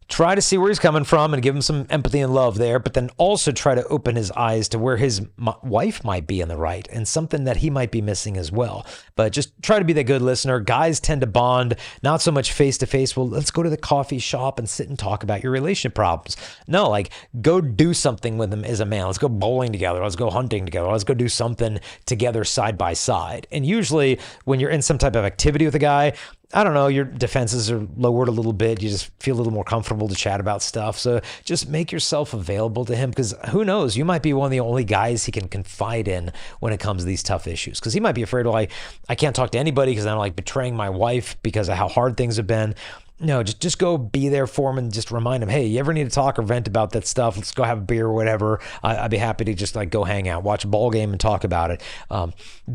try to see where he's coming from and give him some empathy and love there, but then also try to open his eyes to where his wife might be in the right and something that he might be missing as well. But just try to be the good listener. Guys tend to bond, not so much face to face. Well, let's go to the coffee shop and sit and talk about your relationship problems. No, like, go do something with him as a man. Let's go bowling together. Let's go hunting together. Let's go do something together side by side. And usually when you're in some type of activity with a guy, I don't know, your defenses are lowered a little bit. You just feel a little more comfortable to chat about stuff. So just make yourself available to him, because who knows, you might be one of the only guys he can confide in when it comes to these tough issues. Because he might be afraid, well, I can't talk to anybody because I'm like betraying my wife because of how hard things have been. No, just go be there for him and just remind him, hey, you ever need to talk or vent about that stuff? Let's go have a beer or whatever. I'd be happy to just like go hang out, watch a ball game and talk about it.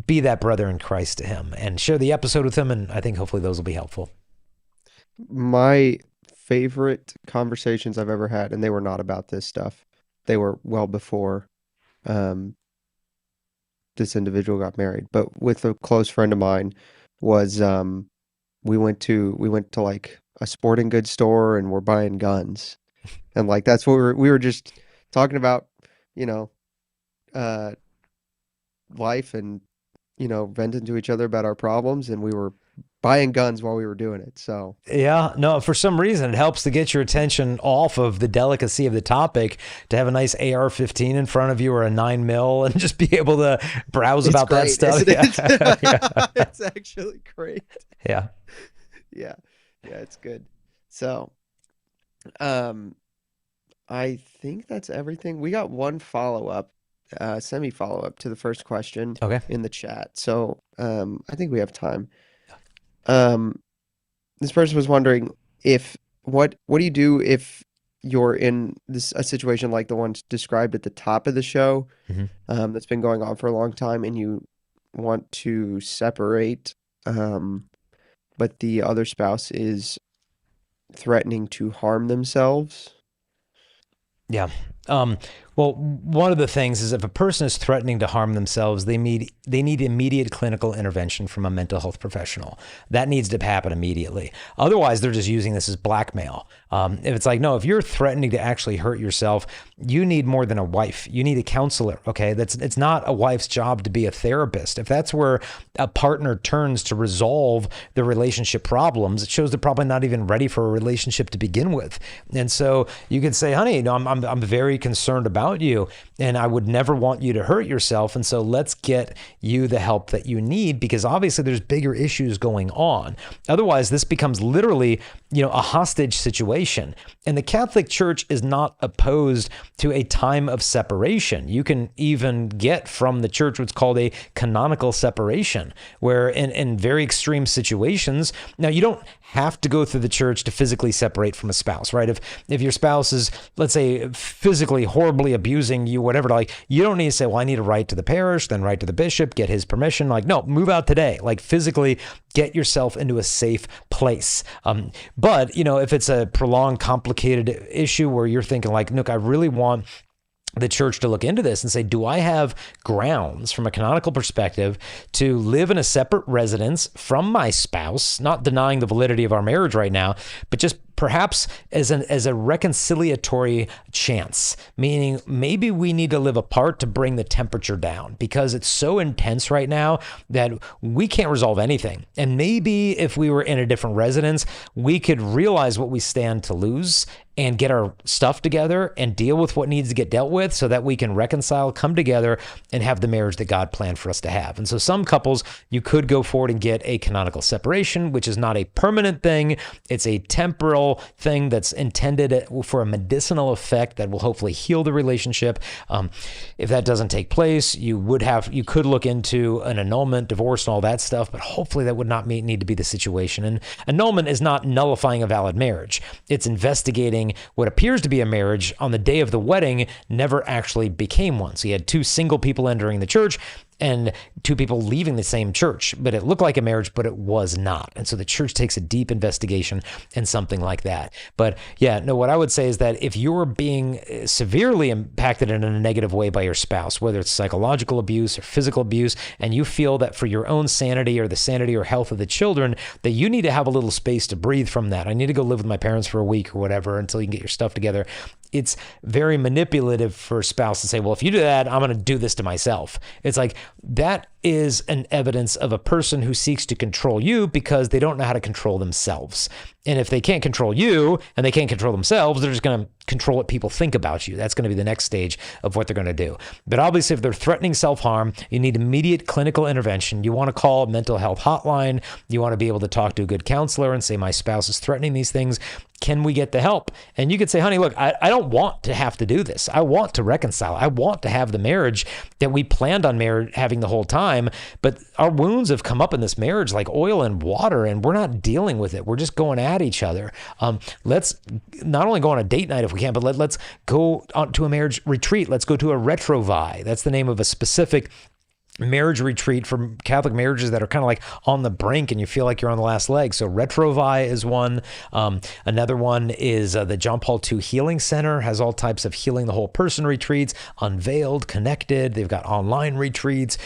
Be that brother in Christ to him and share the episode with him. And I think hopefully those will be helpful. My favorite conversations I've ever had, and they were not about this stuff. They were well before um, this individual got married, but with a close friend of mine was we went to like a sporting goods store and we're buying guns. And like that's what we were just talking about, you know, uh life and venting to each other about our problems, and we were buying guns while we were doing it. So, Yeah, no, for some reason, it helps to get your attention off of the delicacy of the topic to have a nice AR-15 in front of you or a 9mm and just be able to browse it's about that great, stuff. isn't Yeah. it? Yeah. It's actually great. Yeah. Yeah. Yeah, it's good. So, um I think that's everything. We got one follow-up, semi-follow-up to the first question Okay. in the chat. So, I think we have time. Um, this person was wondering if what do you do if you're in a situation like the one described at the top of the show, hmm that's been going on for a long time, and you want to separate, but the other spouse is threatening to harm themselves? Yeah. Well, one of the things is if a person is threatening to harm themselves, they need immediate clinical intervention from a mental health professional. That needs to happen immediately. Otherwise, they're just using this as blackmail. If it's like, no, if you're threatening to actually hurt yourself, you need more than a wife. You need a counselor. Okay, it's not a wife's job to be a therapist. If that's where a partner turns to resolve the relationship problems, it shows they're probably not even ready for a relationship to begin with. And so you can say, honey, I'm very concerned about about you, and I would never want you to hurt yourself. And so let's get you the help that you need, because obviously there's bigger issues going on. Otherwise, this becomes literally, a hostage situation. And the Catholic Church is not opposed to a time of separation. You can even get from the church what's called a canonical separation, where in very extreme situations, now you don't have to go through the church to physically separate from a spouse, right? If your spouse is, let's say, physically horribly abusing you, whatever, like, you don't need to say, well, I need to write to the parish, then write to the bishop, get his permission. Like, no, move out today. Like, physically get yourself into a safe place. But, if it's a prolonged, complicated issue where you're thinking like, look, I really want the church to look into this and say, do I have grounds from a canonical perspective to live in a separate residence from my spouse, not denying the validity of our marriage right now, but just perhaps as a reconciliatory chance, meaning maybe we need to live apart to bring the temperature down, because it's so intense right now that we can't resolve anything. And maybe if we were in a different residence, we could realize what we stand to lose and get our stuff together and deal with what needs to get dealt with so that we can reconcile, come together, and have the marriage that God planned for us to have. And so some couples, you could go forward and get a canonical separation, which is not a permanent thing. It's a temporal thing that's intended for a medicinal effect that will hopefully heal the relationship. If that doesn't take place, you could look into an annulment, divorce, and all that stuff, but hopefully that would not need to be the situation. And annulment is not nullifying a valid marriage. It's investigating what appears to be a marriage on the day of the wedding never actually became one. So you had two single people entering the church and two people leaving the same church, but it looked like a marriage, but it was not. And so the church takes a deep investigation in something like that. But what I would say is that if you're being severely impacted in a negative way by your spouse, whether it's psychological abuse or physical abuse, and you feel that for your own sanity or the sanity or health of the children, that you need to have a little space to breathe from that. I need to go live with my parents for a week or whatever until you can get your stuff together. It's very manipulative for a spouse to say, well, if you do that, I'm going to do this to myself. It's like, that is an evidence of a person who seeks to control you because they don't know how to control themselves. And if they can't control you and they can't control themselves, they're just going to control what people think about you. That's going to be the next stage of what they're going to do. But obviously, if they're threatening self-harm, you need immediate clinical intervention. You want to call a mental health hotline. You want to be able to talk to a good counselor and say, my spouse is threatening these things. Can we get the help? And you could say, honey, look, I don't want to have to do this. I want to reconcile. I want to have the marriage that we planned on having the whole time. But our wounds have come up in this marriage like oil and water, and we're not dealing with it. We're just going at each other. Let's not only go on a date night if we can, but let's go on to a marriage retreat. Let's go to a retrovi. That's the name of a specific marriage retreat for Catholic marriages that are kind of like on the brink and you feel like you're on the last leg. So Retrovi is one. Another one is the John Paul II Healing Center, has all types of healing the whole person retreats, Unveiled, Connected. They've got online retreats.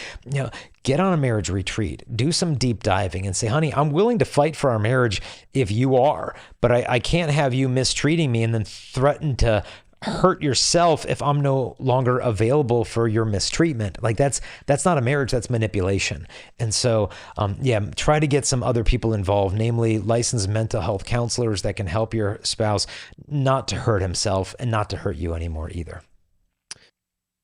Get on a marriage retreat, do some deep diving and say, honey, I'm willing to fight for our marriage if you are, but I can't have you mistreating me and then threaten to hurt yourself if I'm no longer available for your mistreatment. Like that's not a marriage, that's manipulation. And so, try to get some other people involved, namely licensed mental health counselors that can help your spouse not to hurt himself and not to hurt you anymore either.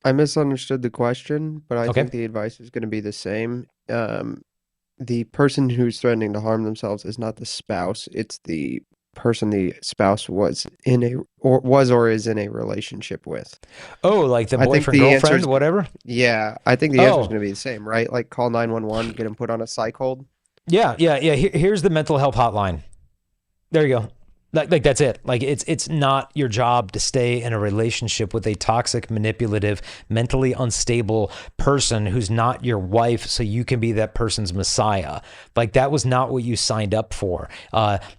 I misunderstood the question, but I Okay. think the advice is going to be the same. The person who's threatening to harm themselves is not the spouse, it's the person the spouse was or is in a relationship with. Oh, like the I think boyfriend, the girlfriend, answer's whatever? yeah, I think the answer is Oh, going to be the same, right? Like call 911, get him put on a psych hold. yeah. Here's the mental health hotline. There you go. Like that's it. Like it's not your job to stay in a relationship with a toxic, manipulative, mentally unstable person who's not your wife so you can be that person's messiah. Like that was not what you signed up for.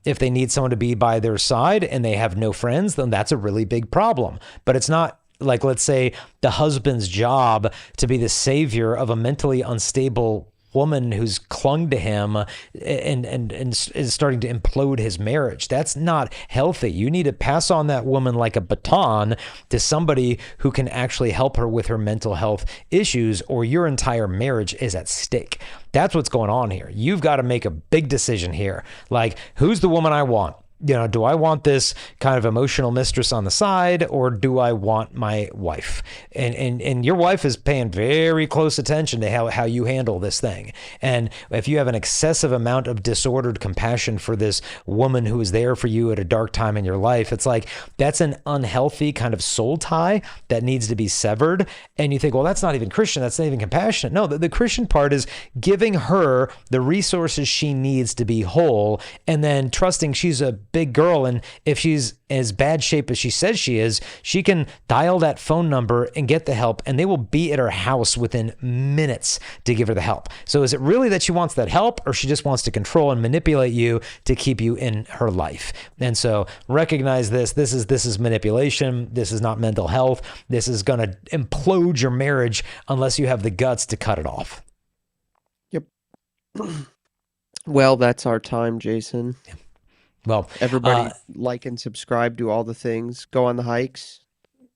If they need someone to be by their side and they have no friends, then that's a really big problem. But it's not like, let's say, the husband's job to be the savior of a mentally unstable woman who's clung to him and is starting to implode his marriage. That's not healthy. You need to pass on that woman like a baton to somebody who can actually help her with her mental health issues, or your entire marriage is at stake. That's what's going on here. You've got to make a big decision here. Like, who's the woman I want? do I want this kind of emotional mistress on the side, or do I want my wife? And your wife is paying very close attention to how you handle this thing. And if you have an excessive amount of disordered compassion for this woman who is there for you at a dark time in your life, it's like that's an unhealthy kind of soul tie that needs to be severed. And you think, well, that's not even Christian. That's not even compassionate. No, the Christian part is giving her the resources she needs to be whole, and then trusting she's a big girl, and if she's as bad shape as she says she is, she can dial that phone number and get the help, and they will be at her house within minutes to give her the help. So is it really that she wants that help, or she just wants to control and manipulate you to keep you in her life? And so recognize this. This is manipulation. This is not mental health. This is going to implode your marriage unless you have the guts to cut it off. Yep. Well, that's our time, Jason. Well, Everybody like and subscribe, do all the things, go on the hikes.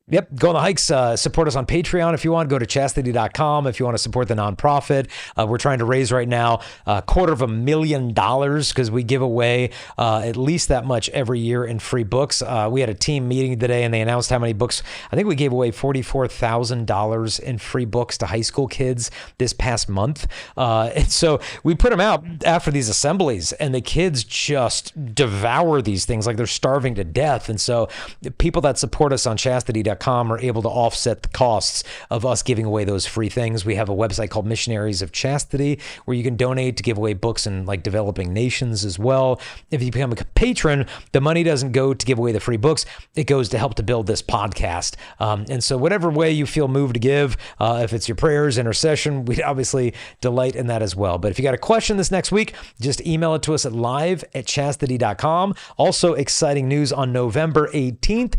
Yep. Go on the hikes. Support us on Patreon if you want. Go to chastity.com if you want to support the nonprofit. We're trying to raise right now $250,000 because we give away at least that much every year in free books. We had a team meeting today and they announced how many books. I think we gave away $44,000 in free books to high school kids this past month. And so we put them out after these assemblies and the kids just devour these things like they're starving to death. And so the people that support us on chastity.com are able to offset the costs of us giving away those free things. We have a website called Missionaries of Chastity where you can donate to give away books in like developing nations as well. If you become a patron, the money doesn't go to give away the free books. It goes to help to build this podcast. And so whatever way you feel moved to give, if it's your prayers, intercession, we'd obviously delight in that as well. But if you got a question this next week, just email it to us at live@chastity.com. Also exciting news on November 18th.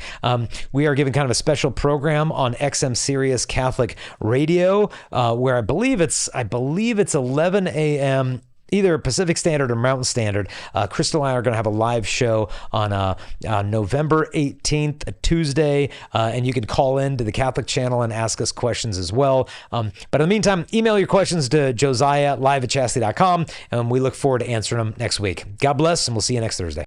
We are giving kind of a special program on XM Sirius Catholic Radio, where I believe it's 11 a.m. either Pacific Standard or Mountain Standard. Crystal and I are going to have a live show on November 18th, a Tuesday, and you can call in to the Catholic channel and ask us questions as well. But in the meantime, email your questions to Josiah live@chastity.com, and we look forward to answering them next week. God bless, and we'll see you next Thursday.